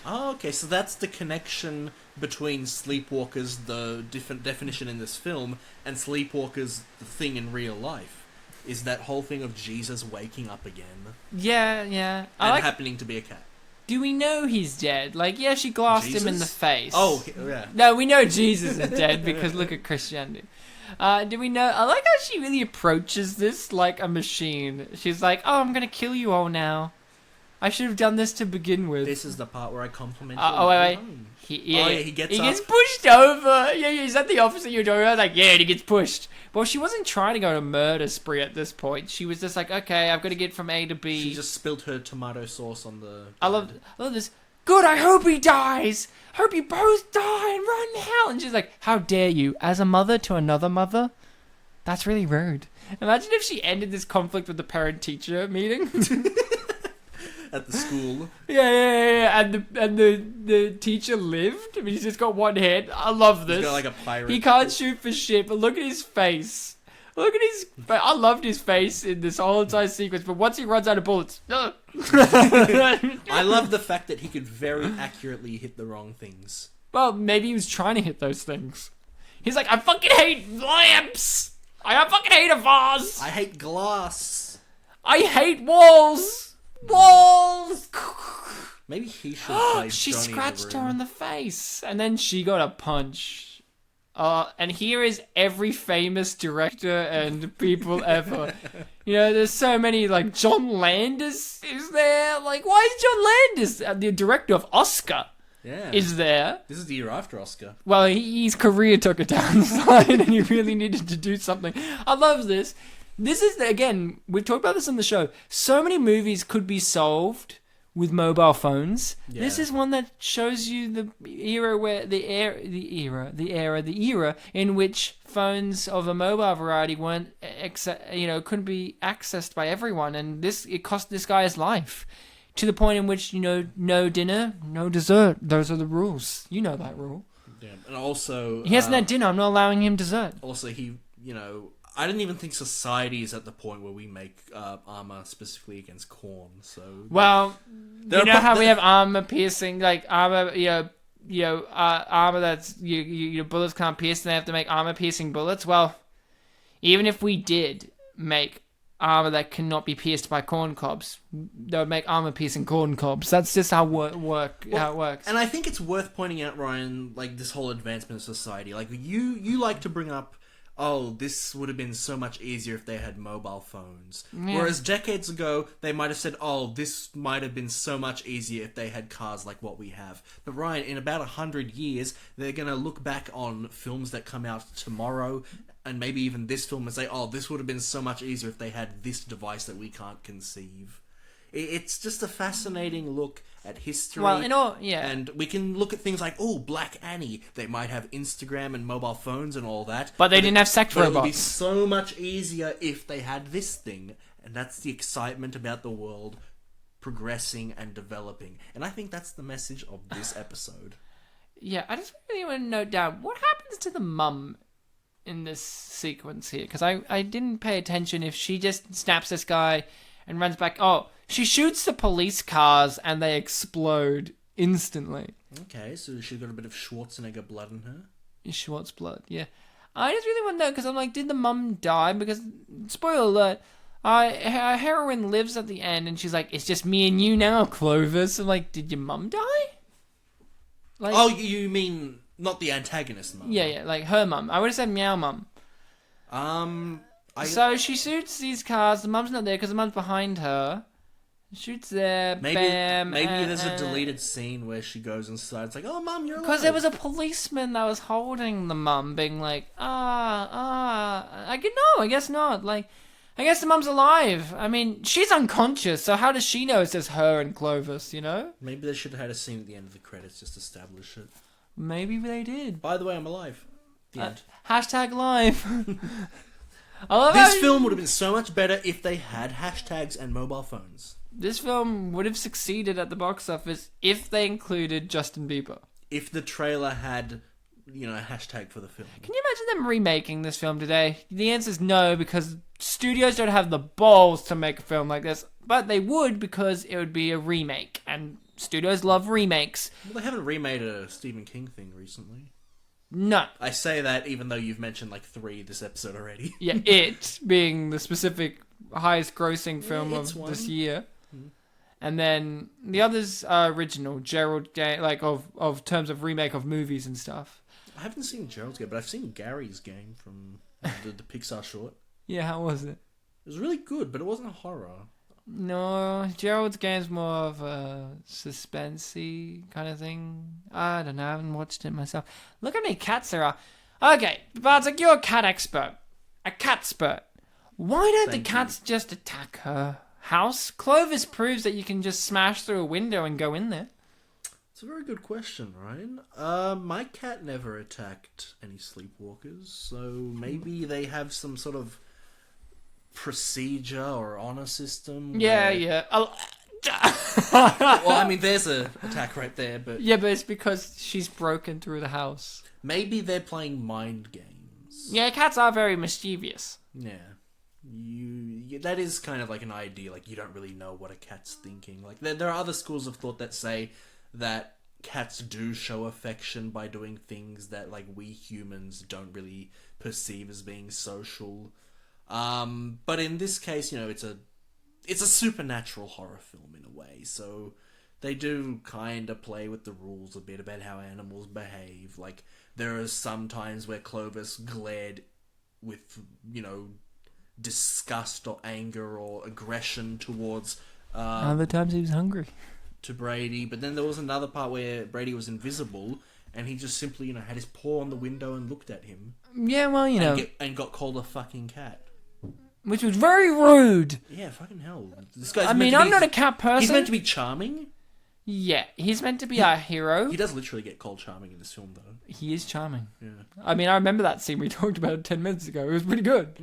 Oh, okay, so that's the connection between Sleepwalkers, the different definition in this film, and Sleepwalkers, the thing in real life. Is that whole thing of Jesus waking up again. Yeah. And happening to be a cat. do we know he's dead? Like, yeah, she glassed him in the Jesus? face. Oh, yeah. No, we know Jesus is dead because look at Christianity. Do we know? I like how she really approaches this like a machine. She's like, "Oh, I'm gonna kill you all now. I should have done this to begin with." This is the part where I compliment wait. He gets pushed over. Yeah, is that the opposite you're talking about? Like, yeah, he gets pushed. Well, she wasn't trying to go to murder spree at this point. She was just like, okay, I've got to get from A to B. She just spilled her tomato sauce on the... I love this. Good, I hope he dies. Hope you both die and run to hell. And she's like, how dare you, as a mother to another mother? That's really rude. Imagine if she ended this conflict with the parent-teacher meeting. At the school. Yeah. And the teacher lived. I mean, he's just got one hand. I love this. He's got like a pirate. He can't shoot for shit, but look at his face. I loved his face in this whole entire sequence, but once he runs out of bullets... I love the fact that he could very accurately hit the wrong things. Well, maybe he was trying to hit those things. He's like, I fucking hate lamps! I fucking hate a vase! I hate glass! I hate walls! Walls! Maybe he should play She Johnny scratched in her in the face, and then she got a punch. And here is every famous director and people ever. You know, there's so many, like, John Landis is there. Like, why is John Landis, the director of Oscar, is there? This is the year after Oscar. Well, his career took a downside, and he really needed to do something. I love this. This is, again, we've talked about this on the show. So many movies could be solved with mobile phones. Yeah. This is one that shows you the era where the era in which phones of a mobile variety weren't, couldn't be accessed by everyone, and it cost this guy his life. To the point in which, no dinner, no dessert. Those are the rules. You know that rule. Yeah, and also he hasn't had dinner. I'm not allowing him dessert. Also, I didn't even think society is at the point where we make armor specifically against corn. So, well, you know how we have armor piercing, like armor, armor that's your bullets can't pierce, and they have to make armor piercing bullets. Well, even if we did make armor that cannot be pierced by corn cobs, they would make armor piercing corn cobs. That's just how it works. And I think it's worth pointing out, Ryan, like this whole advancement of society. Like you like to bring up, oh, this would have been so much easier if they had mobile phones. Yeah. Whereas decades ago, they might have said, oh, this might have been so much easier if they had cars like what we have. But Ryan, in about 100 years, they're going to look back on films that come out tomorrow, and maybe even this film, and say, oh, this would have been so much easier if they had this device that we can't conceive. It's just a fascinating look at history. Well, and we can look at things like, oh, Black Annie. They might have Instagram and mobile phones and all that. But they didn't have sex robots. It would be so much easier if they had this thing. And that's the excitement about the world progressing and developing. And I think that's the message of this episode. Yeah, I just really want to note down, what happens to the mum in this sequence here? Because I didn't pay attention if she just snaps this guy and runs back. Oh, she shoots the police cars and they explode instantly. Okay, so she got a bit of Schwarzenegger blood in her. Schwartz blood, yeah. I just really want to know, because I'm like, did the mum die? Because, spoiler alert, her heroine lives at the end, and she's like, it's just me and you now, Clovis. I'm like, did your mum die? Like, oh, you mean not the antagonist mum? Yeah, like her mum. I would have said meow mum. So she shoots these cars. The mum's not there because the mum's behind her. Shoots there, bam. Maybe there's a deleted scene where she goes inside. It's like, oh, mum, you're alive. Because there was a policeman that was holding the mum, being like, I guess not. Like, I guess the mum's alive. I mean, she's unconscious, so how does she know it's just her and Clovis, you know? Maybe they should have had a scene at the end of the credits just to establish it. Maybe they did. By the way, I'm alive. The end. Hashtag live. This film would have been so much better if they had hashtags and mobile phones. This film would have succeeded at the box office if they included Justin Bieber. If the trailer had, a hashtag for the film. Can you imagine them remaking this film today? The answer is no, because studios don't have the balls to make a film like this. But they would, because it would be a remake. And studios love remakes. Well, they haven't remade a Stephen King thing recently. No. I say that even though you've mentioned like 3 this episode already. Yeah, It being the specific highest grossing film of this year. And then the others are original. Gerald game, like of terms of remake of movies and stuff. I haven't seen Gerald's game, but I've seen Gary's game from the Pixar short. Yeah, how was it? It was really good, but it wasn't a horror. No, Gerald's game's more of a suspensey kind of thing. I don't know, I haven't watched it myself. Look how many cats there are. Okay, Bartek, you're a cat expert. A catspert. Why don't the cats just attack her house? Clovis proves that you can just smash through a window and go in there. It's a very good question, Ryan. My cat never attacked any sleepwalkers, so maybe they have some sort of procedure or honor system. Yeah. Well, I mean, there's a attack right there, but yeah, but it's because she's broken through the house. Maybe they're playing mind games. Yeah, cats are very mischievous. Yeah. That is kind of like an idea, like you don't really know what a cat's thinking. Like there are other schools of thought that say that cats do show affection by doing things that like we humans don't really perceive as being social. But in this case, it's a supernatural horror film in a way, so they do kind of play with the rules a bit about how animals behave. Like there are some times where Clovis glared with, disgust or anger or aggression towards other times he was hungry to Brady, but then there was another part where Brady was invisible and he just simply had his paw on the window and looked at him. Yeah, well, and got called a fucking cat, which was very rude. Yeah, fucking hell. This guy's I'm not a cat person. He's meant to be charming. Yeah, he's meant to be our hero. He does literally get called charming in this film, though. He is charming. Yeah. I remember that scene we talked about 10 minutes ago. It was pretty good.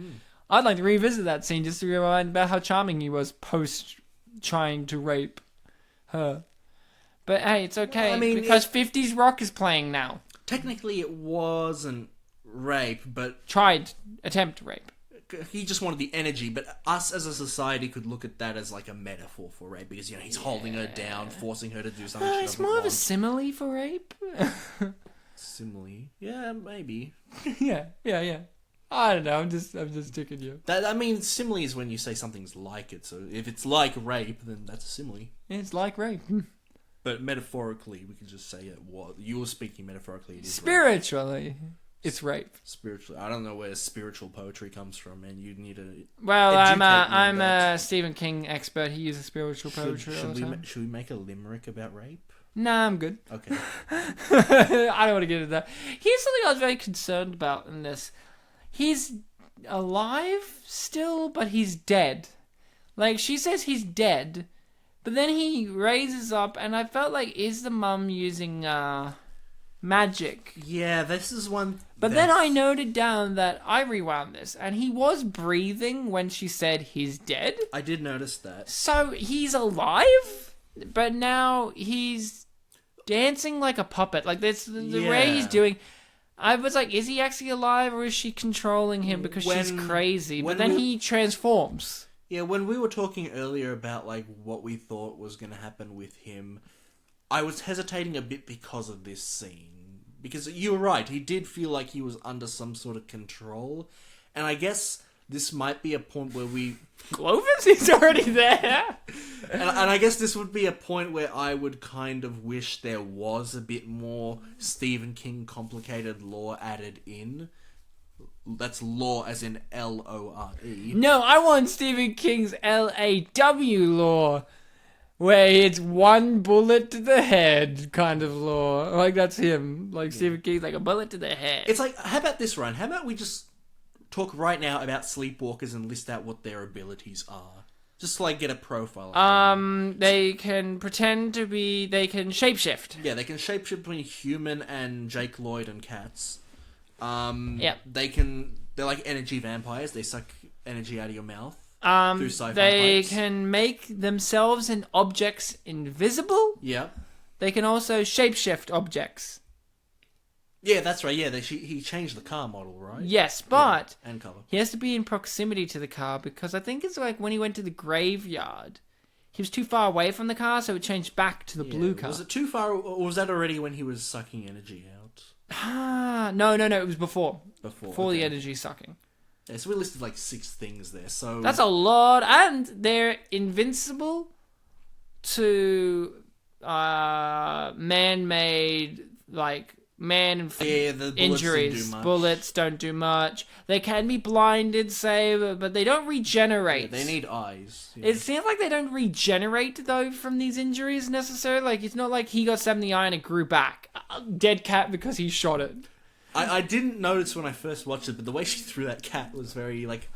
I'd like to revisit that scene just to remind about how charming he was post trying to rape her. But hey, it's okay because 50s rock is playing now. Technically, it wasn't rape, but attempt rape. He just wanted the energy, but us as a society could look at that as like a metaphor for rape because he's holding her down, forcing her to do something. It's more of a simile for rape. Simile, yeah, maybe. yeah. I don't know. I'm just ticking you. Simile is when you say something's like it. So if it's like rape, then that's a simile. It's like rape. But metaphorically, we can just say it was. You were speaking metaphorically. It is spiritually, rape. It's rape. Spiritually, I don't know where spiritual poetry comes from, and you need to. Well, I'm a Stephen King expert. He uses spiritual poetry all the time. Should we make a limerick about rape? Nah, I'm good. Okay. I don't want to get into that. Here's something I was very concerned about in this. He's alive still, but he's dead. Like, she says he's dead, but then he raises up, and I felt like, is the mum using magic? Yeah, this is one. But then I noted down that I rewound this, and he was breathing when she said he's dead. I did notice that. So he's alive, but now he's dancing like a puppet. Like, this, the way he's doing. I was like, is he actually alive, or is she controlling him because she's crazy? But then he transforms. Yeah, when we were talking earlier about like what we thought was going to happen with him, I was hesitating a bit because of this scene. Because you were right, he did feel like he was under some sort of control. And I guess this might be a point where we... Clovis? He's already there! and I guess this would be a point where I would kind of wish there was a bit more Stephen King complicated lore added in. That's lore as in L-O-R-E. No, I want Stephen King's L-A-W lore. Where it's one bullet to the head kind of lore. Like, that's him. Like, Stephen King's like a bullet to the head. It's like, how about this, Ryan? How about we just talk right now about Sleepwalkers and list out what their abilities are? Just to, like, get a profile. They can pretend to be... They can shapeshift. Yeah, they can shapeshift between human and Jake Lloyd and cats. Yeah. They're like energy vampires. They suck energy out of your mouth. Through sci-fi they pipes. can make themselves and objects invisible. Yeah. They can also shapeshift objects. Yeah, that's right. Yeah, he changed the car model, right? Yes, but and color. He has to be in proximity to the car because I think it's like when he went to the graveyard, he was too far away from the car, so it changed back to the blue car. Was it too far, or was that already when he was sucking energy out? No, it was before. Before the energy sucking. Yeah, so we listed like 6 things there. So that's a lot, and they're invincible to man-made, like, the injuries. Bullets don't do much. They can be blinded, say, but they don't regenerate. Yeah, they need eyes. Yeah. It seems like they don't regenerate, though, from these injuries, necessarily. Like, it's not like he got stabbed in the eye and it grew back. Dead cat because he shot it. I didn't notice when I first watched it, but the way she threw that cat was very, like...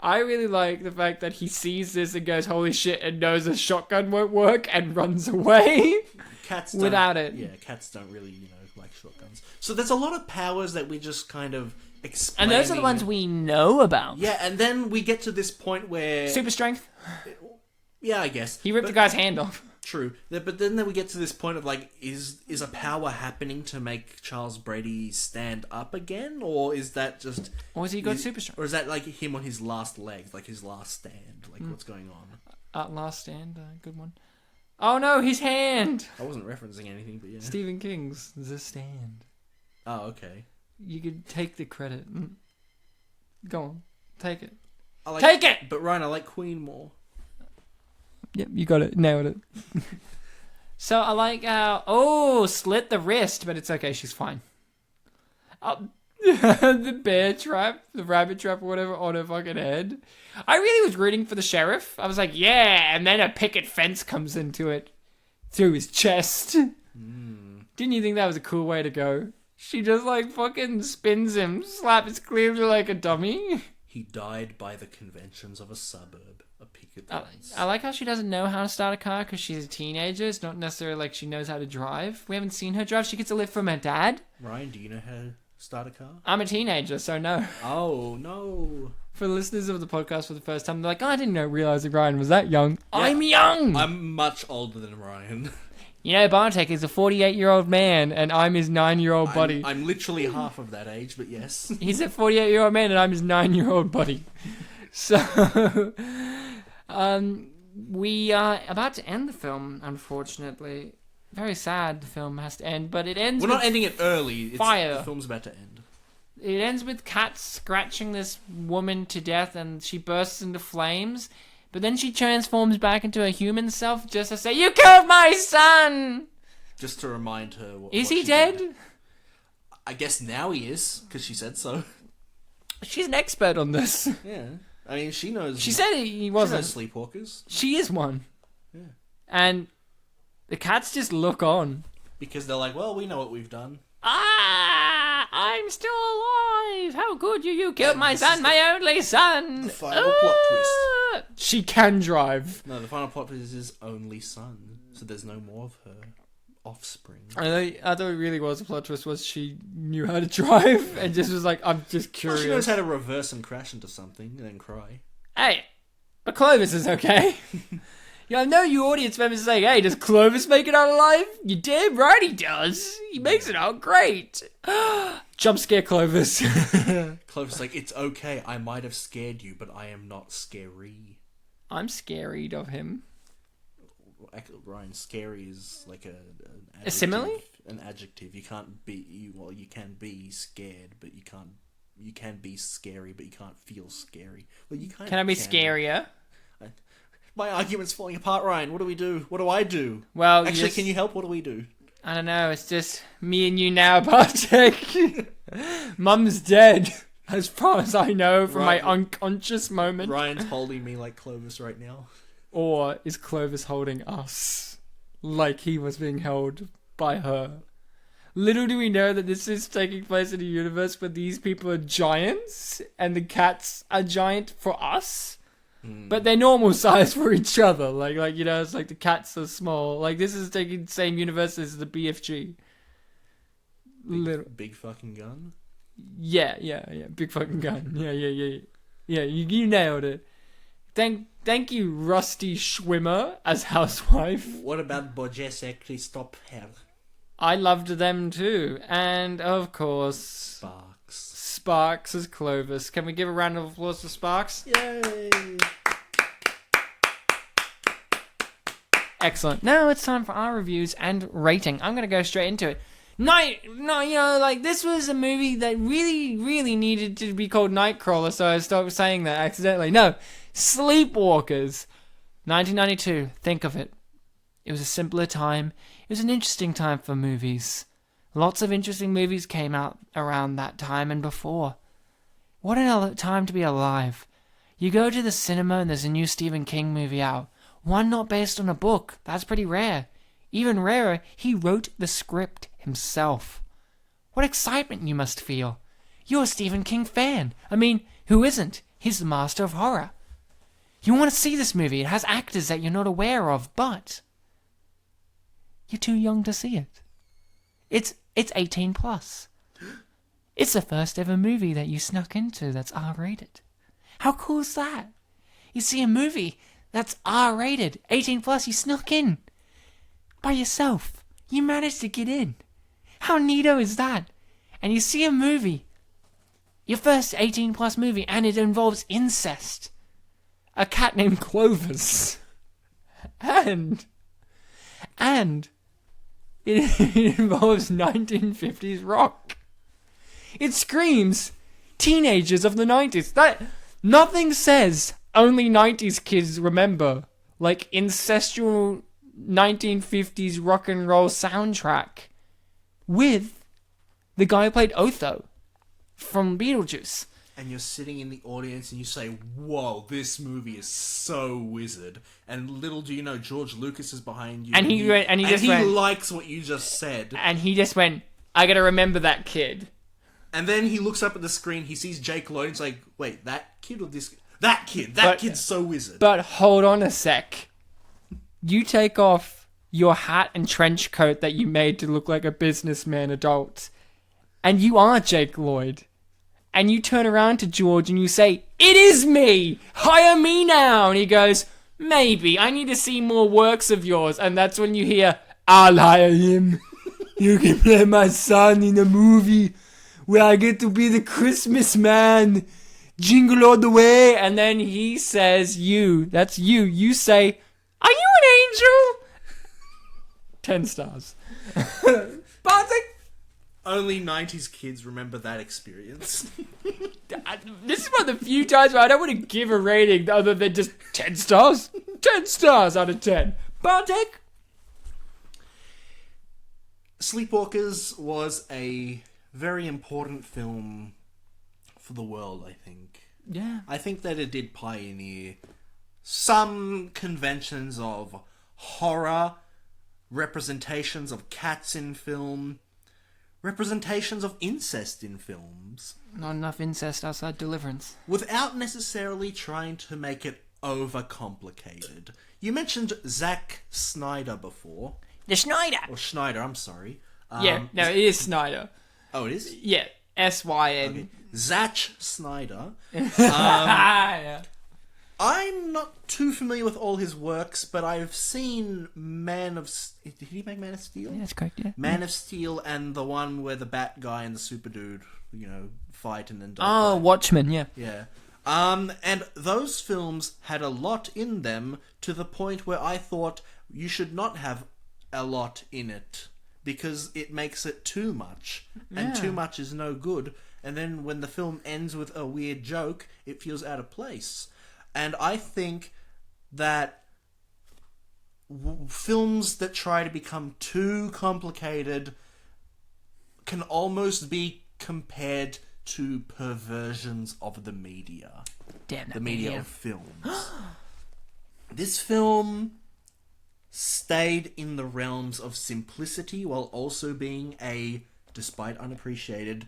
I really like the fact that he sees this and goes, holy shit, and knows a shotgun won't work and runs away. Cats without it. Yeah, cats don't really, like shotguns. So there's a lot of powers that we just kind of explain. And those are the ones we know about. Yeah, and then we get to this point where... Super strength? Yeah, I guess. He ripped the guy's hand off. True. But then we get to this point of, like, is a power happening to make Charles Brady stand up again? Or is that just... Or has he got super strength? Or is that, like, him on his last legs, like his last stand? Like, what's going on? Last stand, good one. Oh no, his hand! I wasn't referencing anything, but yeah. Stephen King's The Stand. Oh, okay. You could take the credit. Go on, take it. Take it! But Ryan, I like Queen more. Yep, you got it. Nailed it. So I like how... Oh, slit the wrist, but it's okay, she's fine. The bear trap, the rabbit trap or whatever on her fucking head. I really was rooting for the sheriff. I was like, yeah, and then a picket fence comes into it. Through his chest. Didn't you think that was a cool way to go? She just like fucking spins him, slaps clearly like a dummy. He died by the conventions of a suburb. A picket fence. I like how she doesn't know how to start a car because she's a teenager. It's not necessarily like she knows how to drive. We haven't seen her drive. She gets a lift from her dad. Ryan, do you know how to start a car? I'm a teenager, so no. Oh, no. For listeners of the podcast for the first time, they're like, oh, I didn't realize that Ryan was that young. Yeah, I'm young! I'm much older than Ryan. You know, Bartek is a 48-year-old man, and I'm his 9-year-old buddy. I'm literally half of that age, but yes. He's a 48-year-old man, and I'm his 9-year-old buddy. So, we are about to end the film, unfortunately. Very sad the film has to end, but it ends We're not ending it early. Fire. The film's about to end. It ends with cats scratching this woman to death, and she bursts into flames. But then she transforms back into a human self just to say, "You killed my son!" Just to remind her. Is he dead? Did. I guess now he is, because she said so. She's an expert on this. Yeah. I mean, she knows... She said he wasn't. She knows Sleepwalkers. She is one. Yeah. And the cats just look on. Because they're like, well, we know what we've done. Ah, I'm still alive. How could you? You killed my son, my only son. The final plot twist. She can drive. No, the final plot twist is his only son. So there's no more of her offspring. I thought it really was a plot twist was she knew how to drive and just was like, I'm just curious. Well, she knows how to reverse and crash into something and then cry. Hey, but Clovis is okay. Yeah, I know you audience members are saying, hey, does Clovis make it out alive? You're damn right he does. He makes it out great. Jump scare Clovis. Clovis is like, it's okay. I might have scared you, but I am not scary. I'm scared of him. Ryan, scary is like a simile? An adjective. You can't be... you can be scared, but you can't... You can be scary, but you can't feel scary. Well, you kind of can I be scarier? My argument's falling apart, Ryan. What do we do? What do I do? Well, actually, can you help? What do we do? I don't know. It's just me and you now, Bartek. Mum's dead, as far as I know from my unconscious moment. Ryan's holding me like Clovis right now. Or is Clovis holding us like he was being held by her? Little do we know that this is taking place in a universe where these people are giants and the cats are giant for us. But they're normal size for each other. Like you know, it's like the cats are small. Like this is taking the same universe as the BFG. Big fucking gun? Yeah. Big fucking gun. Yeah, you nailed it. Thank you, Rusty Schwimmer, as housewife. What about Borges Christophe? I loved them too. And, of course... Sparks as Clovis. Can we give a round of applause for Sparks? Yay! Excellent. Now it's time for our reviews and rating. I'm going to go straight into it. No, you know, like, this was a movie that really, really needed to be called Nightcrawler, so I stopped saying that accidentally. No, Sleepwalkers. 1992. Think of it. It was a simpler time. It was an interesting time for movies. Lots of interesting movies came out around that time and before. What a time to be alive. You go to the cinema and there's a new Stephen King movie out. One not based on a book. That's pretty rare. Even rarer, he wrote the script himself. What excitement you must feel. You're a Stephen King fan. I mean, who isn't? He's the master of horror. You want to see this movie. It has actors that you're not aware of, but you're too young to see it. It's 18 plus. It's the first ever movie that you snuck into that's R-rated. How cool is that? You see a movie that's R-rated, 18 plus, you snuck in. By yourself. You managed to get in. How neato is that? And you see a movie, your first 18 plus movie, and it involves incest. A cat named Clovis. And it involves 1950s rock. It screams teenagers of the 90s. That nothing says only 90s kids remember like incestual 1950s rock and roll soundtrack with the guy who played Otho from Beetlejuice. And you're sitting in the audience and you say, whoa, this movie is so wizard. And little do you know, George Lucas is behind you. And he likes what you just said. And he just went, I gotta remember that kid. And then he looks up at the screen, he sees Jake Lloyd, and he's like, wait, that kid or this... That kid's so wizard. But hold on a sec. You take off your hat and trench coat that you made to look like a businessman adult, and you are Jake Lloyd. And you turn around to George and you say, it is me! Hire me now! And he goes, maybe, I need to see more works of yours. And that's when you hear, I'll hire him. You can play my son in a movie where I get to be the Christmas man. Jingle all the way. And then he says, that's you. You say, are you an angel? 10 stars. Bartek? Only 90s kids remember that experience. This is one of the few times where I don't want to give a rating other than just 10 stars. 10 stars out of 10. Bartek? Sleepwalkers was a very important film for the world, I think. Yeah. I think that it did pioneer some conventions of horror, representations of cats in film, representations of incest in films. Not enough incest outside Deliverance. Without necessarily trying to make it overcomplicated. You mentioned Zack Snyder before. The Schneider! Or Schneider, I'm sorry. Yeah, no, it is Snyder. Oh, it is? Yeah, S-Y-N. Okay. Zack Snyder. Yeah. I'm not too familiar with all his works, but I've seen Man of... Did he make Man of Steel? Yeah, that's correct, yeah. Man of Steel and the one where the Bat guy and the Super Dude, fight and then don't Oh, fight. Watchmen, yeah. Yeah. And those films had a lot in them to the point where I thought you should not have a lot in it because it makes it too much. And too much is no good. And then when the film ends with a weird joke, it feels out of place. And I think that films that try to become too complicated can almost be compared to perversions of the media. Damn that the media of films. This film stayed in the realms of simplicity while also being a, despite unappreciated,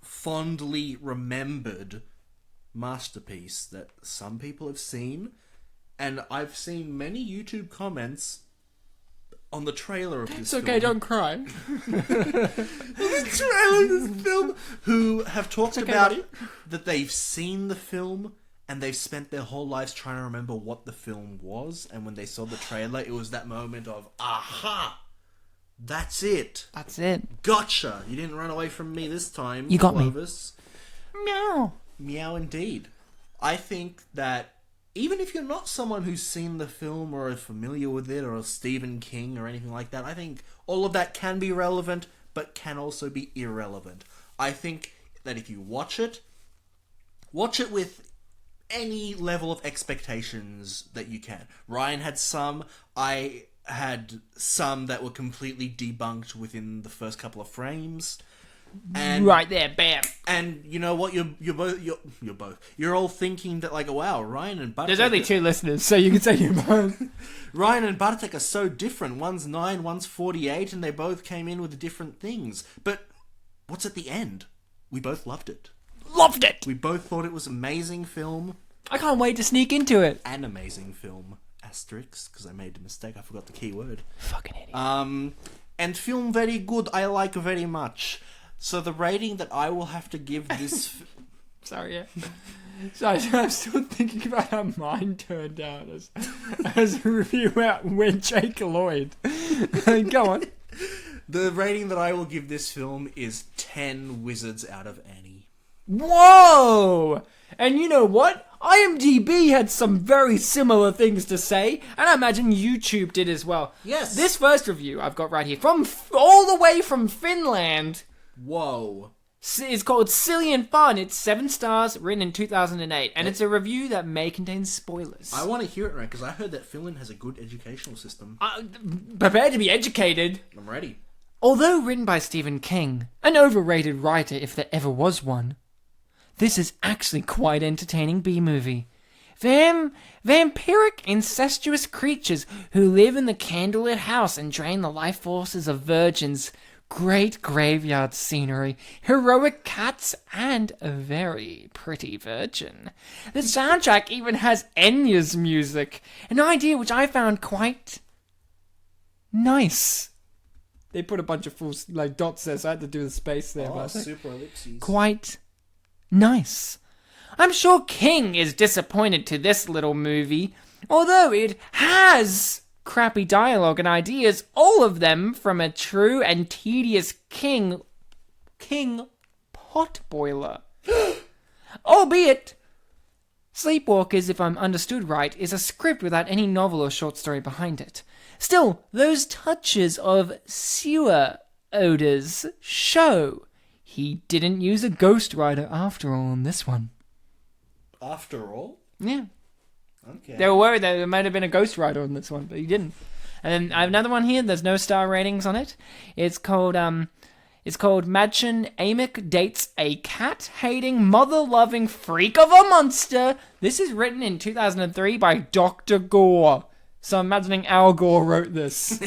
fondly remembered masterpiece that some people have seen, and I've seen many YouTube comments on the trailer of this film. It's okay, don't cry. The trailer of this film, who have talked about buddy. that they've seen the film and they've spent their whole lives trying to remember what the film was, and when they saw the trailer, it was that moment of, aha! That's it. That's it. Gotcha! You didn't run away from me this time, You got Clovis. me. Meow. Meow indeed. I think that even if you're not someone who's seen the film or is familiar with it or Stephen King or anything like that, I think all of that can be relevant but can also be irrelevant. I think that if you watch it with any level of expectations that you can. Ryan had some. I had some that were completely debunked within the first couple of frames. And, right there, bam. And you know what? You're all thinking that, like, wow, Ryan and Bartek. There's only 2 listeners, so you can say you're both. Ryan and Bartek are so different. One's 9, one's 48, and they both came in with different things. But what's at the end? We both loved it. Loved it! We both thought it was amazing film. I can't wait to sneak into it. An amazing film. Asterisk, because I made a mistake. I forgot the key word. Fucking idiot. And film very good. I like very much. So the rating that I will have to give this... Sorry, yeah. Sorry, I'm still thinking about how mine turned out as a review out with Jake Lloyd. Go on. The rating that I will give this film is 10 wizards out of Annie. Whoa! And you know what? IMDb had some very similar things to say, and I imagine YouTube did as well. Yes. This first review I've got right here, from all the way from Finland. Whoa. It's called Silly and Fun. It's 7 stars, written in 2008, and it's a review that may contain spoilers. I want to hear it, right? Because I heard that Finland has a good educational system. Prepare to be educated. I'm ready. Although written by Stephen King, an overrated writer if there ever was one, this is actually quite entertaining B-movie. Vampiric, incestuous creatures who live in the candlelit house and drain the life forces of virgins. Great graveyard scenery, heroic cats, and a very pretty virgin. The soundtrack even has Enya's music, an idea which I found quite nice. They put a bunch of full dots there, so I had to do the space there. Oh, super ellipses. Quite nice. I'm sure King is disappointed to this little movie, although it has crappy dialogue and ideas, all of them from a true and tedious King potboiler. Albeit, Sleepwalkers, if I'm understood right, is a script without any novel or short story behind it. Still, those touches of sewer odors show he didn't use a ghostwriter after all on this one. After all? Yeah. Okay. They were worried that there might have been a ghostwriter on this one, but he didn't. And then I have another one here. There's no star ratings on it. It's called Madchen Amick dates a cat-hating, mother-loving freak of a monster. This is written in 2003 by Dr. Gore. So I'm imagining Al Gore wrote this.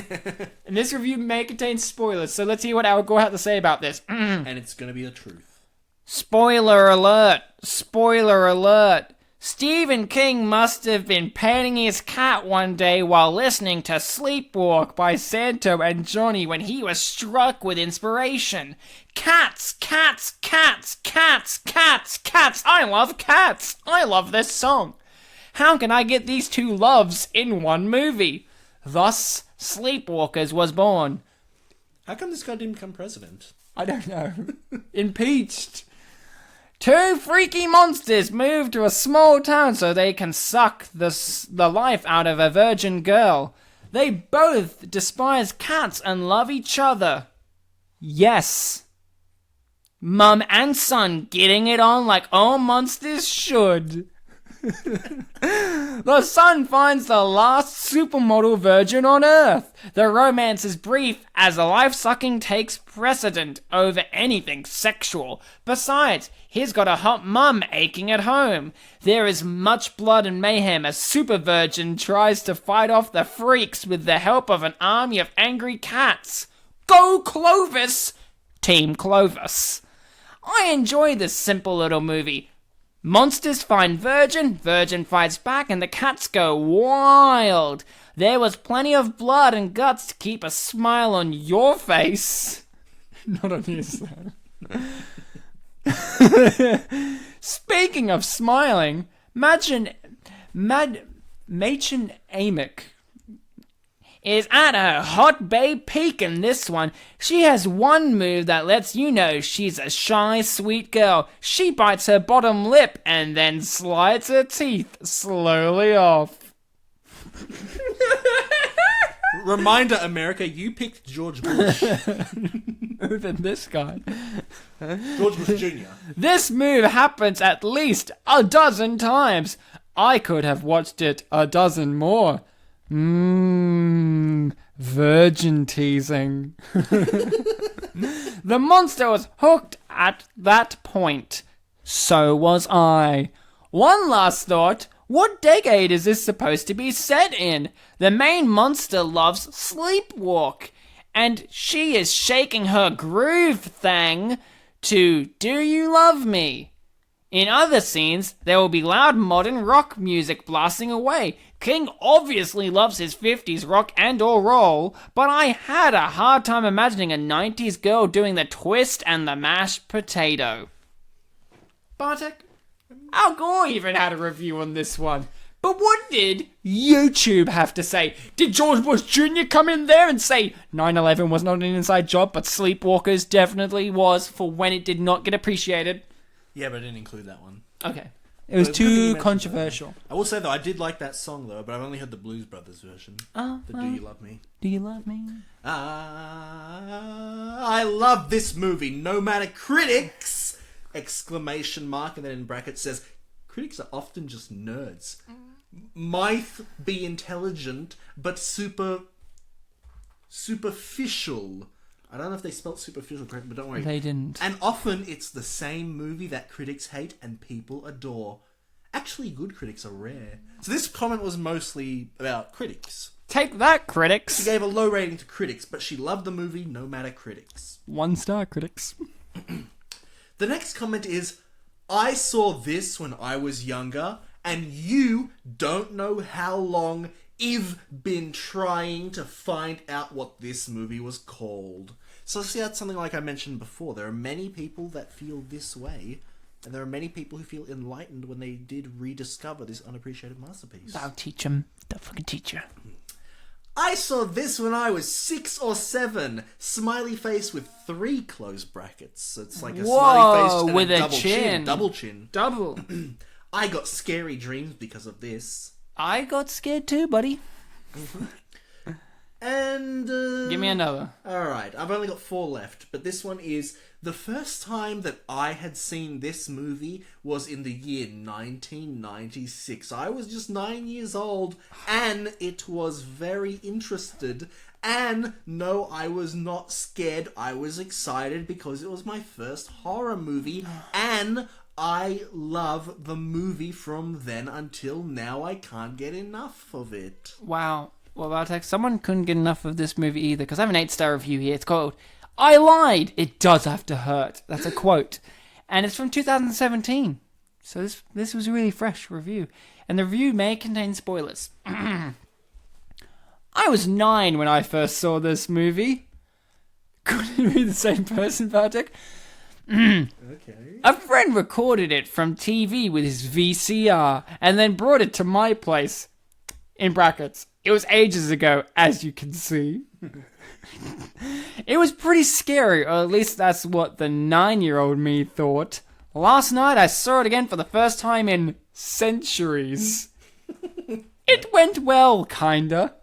And this review may contain spoilers, so let's hear what Al Gore had to say about this. And it's going to be the truth. Spoiler alert! Spoiler alert! Stephen King must have been petting his cat one day while listening to Sleepwalk by Santo and Johnny when he was struck with inspiration. Cats, cats, cats, cats, cats, cats. I love cats. I love this song. How can I get these two loves in one movie? Thus, Sleepwalkers was born. How come this guy didn't become president? I don't know. Impeached. Two freaky monsters move to a small town so they can suck the life out of a virgin girl. They both despise cats and love each other. Yes. Mum and son getting it on like all monsters should. The son finds the last supermodel virgin on Earth. The romance is brief as the life-sucking takes precedent over anything sexual. Besides, he's got a hot mum aching at home. There is much blood and mayhem as Super Virgin tries to fight off the freaks with the help of an army of angry cats. Go Clovis! Team Clovis. I enjoy this simple little movie. Monsters find Virgin, Virgin fights back, and the cats go wild. There was plenty of blood and guts to keep a smile on your face. Not on his, though. Speaking of smiling, Madchen Amick is at her hot babe peak in this one. She has one move that lets you know she's a shy, sweet girl. She bites her bottom lip and then slides her teeth slowly off. Reminder, America, you picked George Bush. Over this guy. George Bush Jr. This move happens at least a dozen times. I could have watched it a dozen more. Virgin teasing. The monster was hooked at that point. So was I. One last thought. What decade is this supposed to be set in? The main monster loves sleepwalk, and she is shaking her groove thing to Do You Love Me? In other scenes, there will be loud modern rock music blasting away. King obviously loves his 50s rock and or roll, but I had a hard time imagining a 90s girl doing the twist and the mashed potato. Bartek, Al Gore even had a review on this one. But what did YouTube have to say? Did George Bush Jr. come in there and say 9/11 was not an inside job, but Sleepwalkers definitely was for when it did not get appreciated? Yeah, but I didn't include that one. Okay. It was too controversial. I will say, though, I did like that song, though, but I've only heard the Blues Brothers version. Oh, The Do You Love Me? Do you love me? I love this movie, no matter critics! Exclamation mark, and then in brackets says, critics are often just nerds. Might be intelligent, but superficial. I don't know if they spelled superficial correctly, but don't worry. They didn't. And often it's the same movie that critics hate and people adore. Actually, good critics are rare. So this comment was mostly about critics. Take that, critics. She gave a low rating to critics, but she loved the movie no matter critics. 1-star critics. The next comment is, I saw this when I was younger, and you don't know how long I've been trying to find out what this movie was called. So see, that's something like I mentioned before. There are many people that feel this way, and there are many people who feel enlightened when they did rediscover this unappreciated masterpiece. I'll teach him. Don't fucking teach you. I saw this when I was 6 or 7. Smiley face with 3 close brackets. So it's like a smiley face and with a a double chin. Double chin. Double. I got scary dreams because of this. I got scared too, buddy. And Give me another. Alright, I've only got 4 left, but this one is the first time that I had seen this movie was in the year 1996. I was just 9 years old, and it was very interested. And no, I was not scared. I was excited because it was my first horror movie, and I love the movie from then until now. I can't get enough of it. Wow. Well, Bartek, someone couldn't get enough of this movie either, because I have an 8-star review here. It's called I Lied. It does have to hurt. That's a quote. And it's from 2017. So this was a really fresh review. And the review may contain spoilers. I was 9 when I first saw this movie. Could it be the same person, Bartek? Okay. A friend recorded it from TV with his VCR and then brought it to my place. In brackets. It was ages ago, as you can see. It was pretty scary, or at least that's what the 9-year-old me thought. Last night I saw it again for the first time in centuries. It went well, kinda.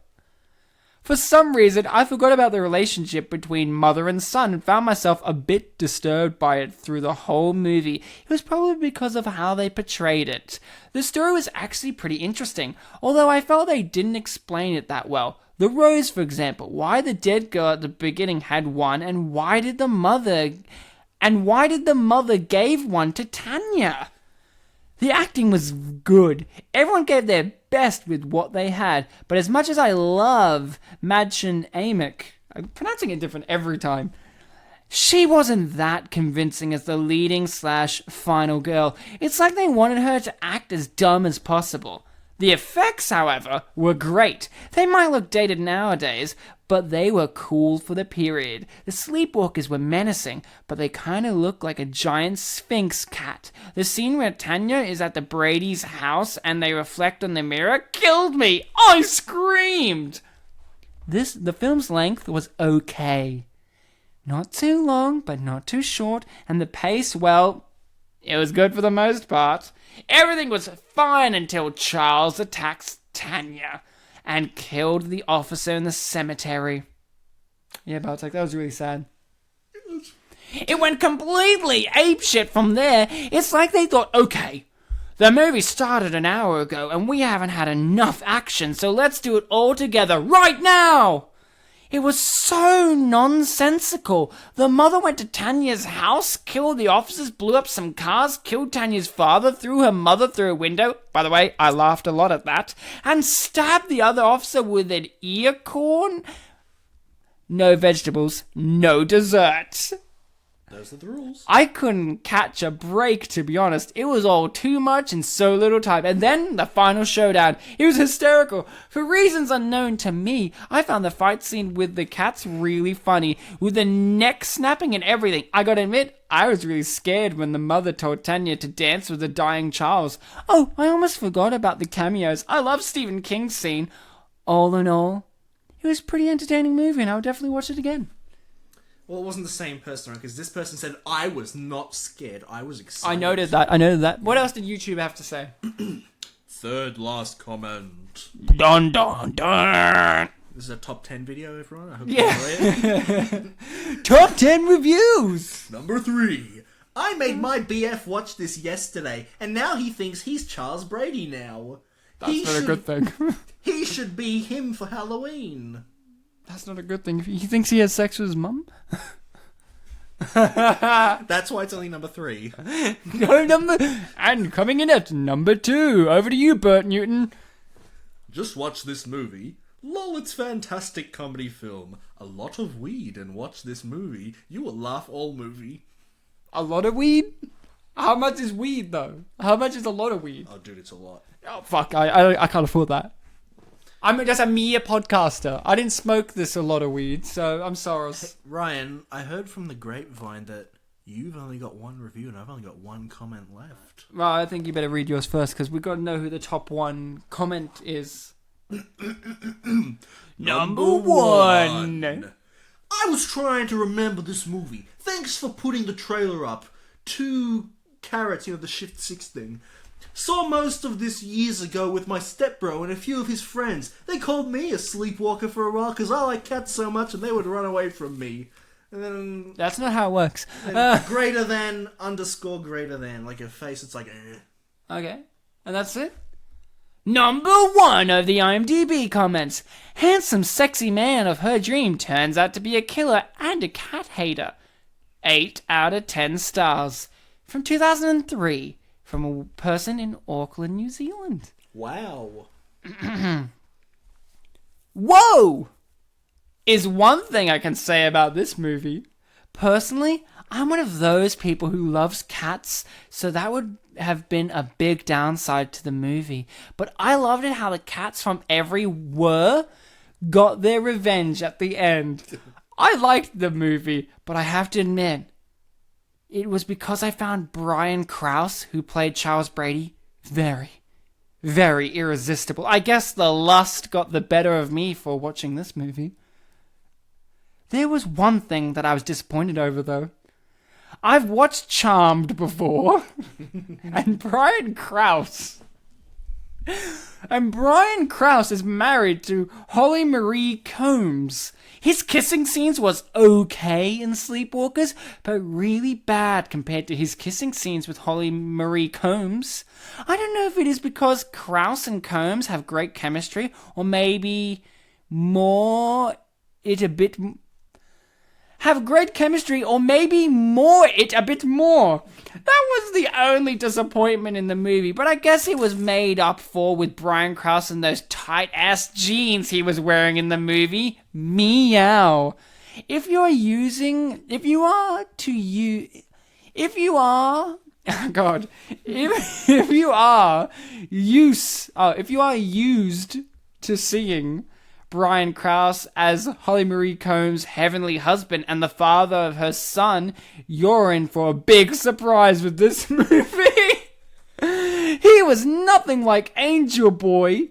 For some reason, I forgot about the relationship between mother and son and found myself a bit disturbed by it through the whole movie. It was probably because of how they portrayed it. The story was actually pretty interesting, although I felt they didn't explain it that well. The rose, for example, why the dead girl at the beginning had one, and why did the mother gave one to Tanya? The acting was good. Everyone gave their best with what they had. But as much as I love Madchen Amick, I'm pronouncing it different every time, she wasn't that convincing as the leading/final girl. It's like they wanted her to act as dumb as possible. The effects, however, were great. They might look dated nowadays, but they were cool for the period. The sleepwalkers were menacing, but they kind of looked like a giant sphinx cat. The scene where Tanya is at the Brady's house and they reflect on the mirror killed me. I screamed. The film's length was okay. Not too long, but not too short, and the pace, well, it was good for the most part. Everything was fine until Charles attacks Tanya and killed the officer in the cemetery. Yeah, Bartek, that was really sad. It went completely apeshit from there. It's like they thought, okay, The movie started an hour ago, and we haven't had enough action, so let's do it all together right now! It was so nonsensical. The mother went to Tanya's house, killed the officers, blew up some cars, killed Tanya's father, threw her mother through a window. By the way, I laughed a lot at that. And stabbed the other officer with an ear corn. No vegetables, no dessert. Those are the rules. I couldn't catch a break, to be honest. It was all too much in so little time. And then the final showdown. It was hysterical. For reasons unknown to me, I found the fight scene with the cats really funny, with the neck snapping and everything. I gotta admit, I was really scared when the mother told Tanya to dance with the dying Charles. Oh, I almost forgot about the cameos. I love Stephen King's scene. All in all, it was a pretty entertaining movie, and I would definitely watch it again. Well, it wasn't the same person, right? Because this person said, I was not scared. I was excited. I noted that. What else did YouTube have to say? Third last comment. Dun dun dun. This is a top 10 video, everyone. I hope you enjoy it. Top 10 reviews. Number 3. I made my BF watch this yesterday, and now he thinks he's Charles Brady now. That's not a good thing. He should be him for Halloween. That's not a good thing. He thinks he has sex with his mum? That's why it's only number 3. And coming in at number 2. Over to you, Bert Newton. Just watch this movie. Lol, it's fantastic comedy film. A lot of weed and watch this movie. You will laugh all movie. A lot of weed? How much is weed, though? How much is a lot of weed? Oh, dude, it's a lot. Oh, fuck. I can't afford that. I'm just a mere podcaster. I didn't smoke this a lot of weed, so I'm sorry. Hey, Ryan, I heard from the grapevine that you've only got 1 review and I've only got 1 comment left. Well, I think you better read yours first, because we've got to know who the top 1 comment is. Number 1. I was trying to remember this movie. Thanks for putting the trailer up. 2 carrots, the Shift 6 thing. Saw most of this years ago with my stepbro and a few of his friends. They called me a sleepwalker for a while because I like cats so much and they would run away from me. And then... That's not how it works. Greater than, underscore greater than. Like a face, it's like... Okay. And that's it? Number 1 of the IMDb comments. Handsome, sexy man of her dream turns out to be a killer and a cat hater. 8 out of 10 stars. From 2003. From a person in Auckland, New Zealand. Wow. Whoa! Is one thing I can say about this movie. Personally, I'm one of those people who loves cats, so that would have been a big downside to the movie. But I loved it how the cats from every whir got their revenge at the end. I liked the movie, but I have to admit, it was because I found Brian Krause, who played Charles Brady, very, very irresistible. I guess the lust got the better of me for watching this movie. There was one thing that I was disappointed over, though. I've watched Charmed before, and Brian Krause is married to Holly Marie Combs. His kissing scenes was okay in Sleepwalkers, but really bad compared to his kissing scenes with Holly Marie Combs. I don't know if it is because Krause and Combs have great chemistry, or maybe more it a bit more. That was the only disappointment in the movie, but I guess it was made up for with Brian Krause and those tight-ass jeans he was wearing in the movie. Meow. If you are used to seeing Brian Krause as Holly Marie Combs' heavenly husband and the father of her son, you're in for a big surprise with this movie. He was nothing like Angel Boy.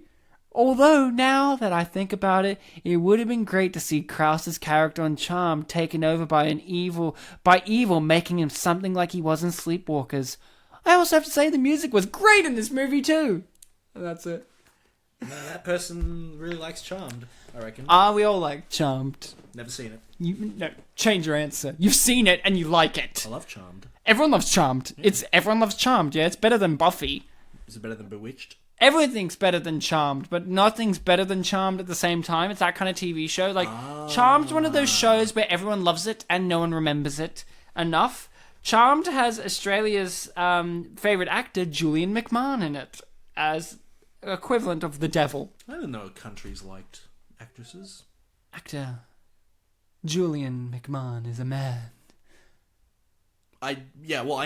Although, now that I think about it, it would have been great to see Krause's character on Charmed taken over by evil, making him something like he was in Sleepwalkers. I also have to say the music was great in this movie too. And that's it. No, that person really likes Charmed, I reckon. We all like Charmed. Never seen it. No, change your answer. You've seen it and you like it. I love Charmed. Everyone loves Charmed. Everyone loves Charmed, yeah? It's better than Buffy. Is it better than Bewitched? Everything's better than Charmed, but nothing's better than Charmed at the same time. It's that kind of TV show. Like, Charmed's one of those shows where everyone loves it and no one remembers it enough. Charmed has Australia's favourite actor, Julian McMahon, in it, as equivalent of the devil. I didn't know countries liked actresses. Actor Julian McMahon is a man. I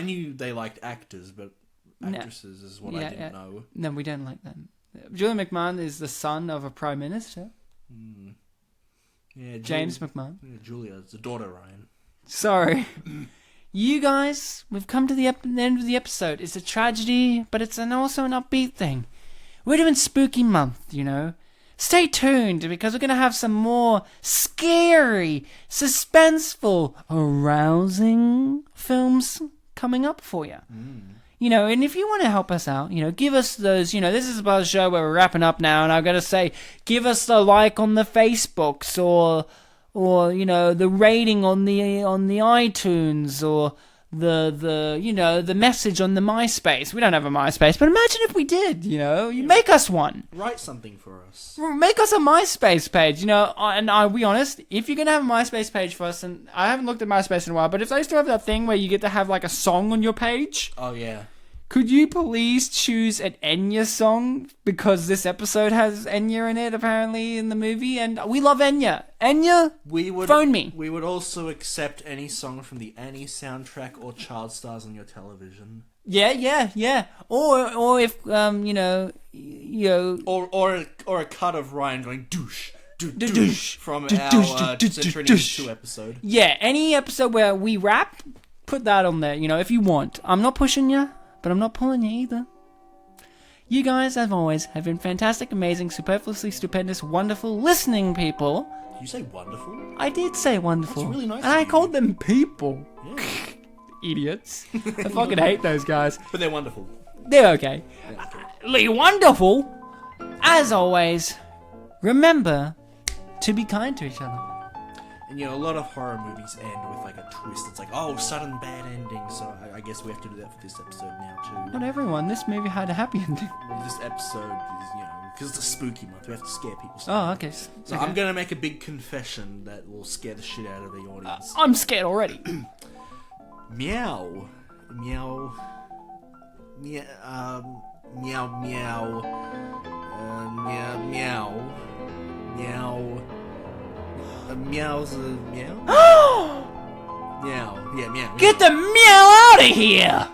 knew they liked actors, but actresses is what I didn't know. No, we don't like them. Julian McMahon is the son of a prime minister. Yeah, James McMahon. Yeah, Julia, it's a daughter, Ryan. Sorry. You guys, we've come to the end of the episode. It's a tragedy, but it's also an upbeat thing. We're doing Spooky Month, you know. Stay tuned, because we're going to have some more scary, suspenseful, arousing films coming up for you. You know, and if you want to help us out, you know, give us those, you know, this is about a show where we're wrapping up now, and I've got to say, give us the like on the Facebooks, or you know, the rating on the iTunes, or the message on the MySpace. We don't have a MySpace, but imagine if we did, you know. You make us one. Write something for us. Make us a MySpace page, you know. And I'll be honest, if you're going to have a MySpace page for us, and I haven't looked at MySpace in a while, but if they still have that thing where you get to have like a song on your page. Oh, yeah. Could you please choose an Enya song? Because this episode has Enya in it, apparently, in the movie. And we love Enya. Enya, phone me. We would also accept any song from the Annie soundtrack or child stars on your television. Yeah. Or if, you know... Or a cut of Ryan going, douche, douche, from our Century 2 episode. Yeah, any episode where we rap, put that on there, you know, if you want. I'm not pushing you. But I'm not pulling you either. You guys, as always, have been fantastic, amazing, superfluously stupendous, wonderful listening people. Did you say wonderful? I did say wonderful. That's really nice. And I called them people. Yeah. Idiots. I fucking hate those guys. But they're wonderful. They're okay. Yeah, okay. Wonderful. As always, remember to be kind to each other. And, you know, a lot of horror movies end with, like, a twist. It's like, oh, sudden bad ending. So I guess we have to do that for this episode now, too. Not everyone. This movie had a happy ending. Well, this episode is, you know, because it's a spooky month. We have to scare people. Oh, okay. So I'm going to make a big confession that will scare the shit out of the audience. I'm scared already. Meow. Meow. Meow. Meow. Meow. Meow. Meow. Meow. A meow's a meow? Meow. Yeah, meow. Get the meow out of here!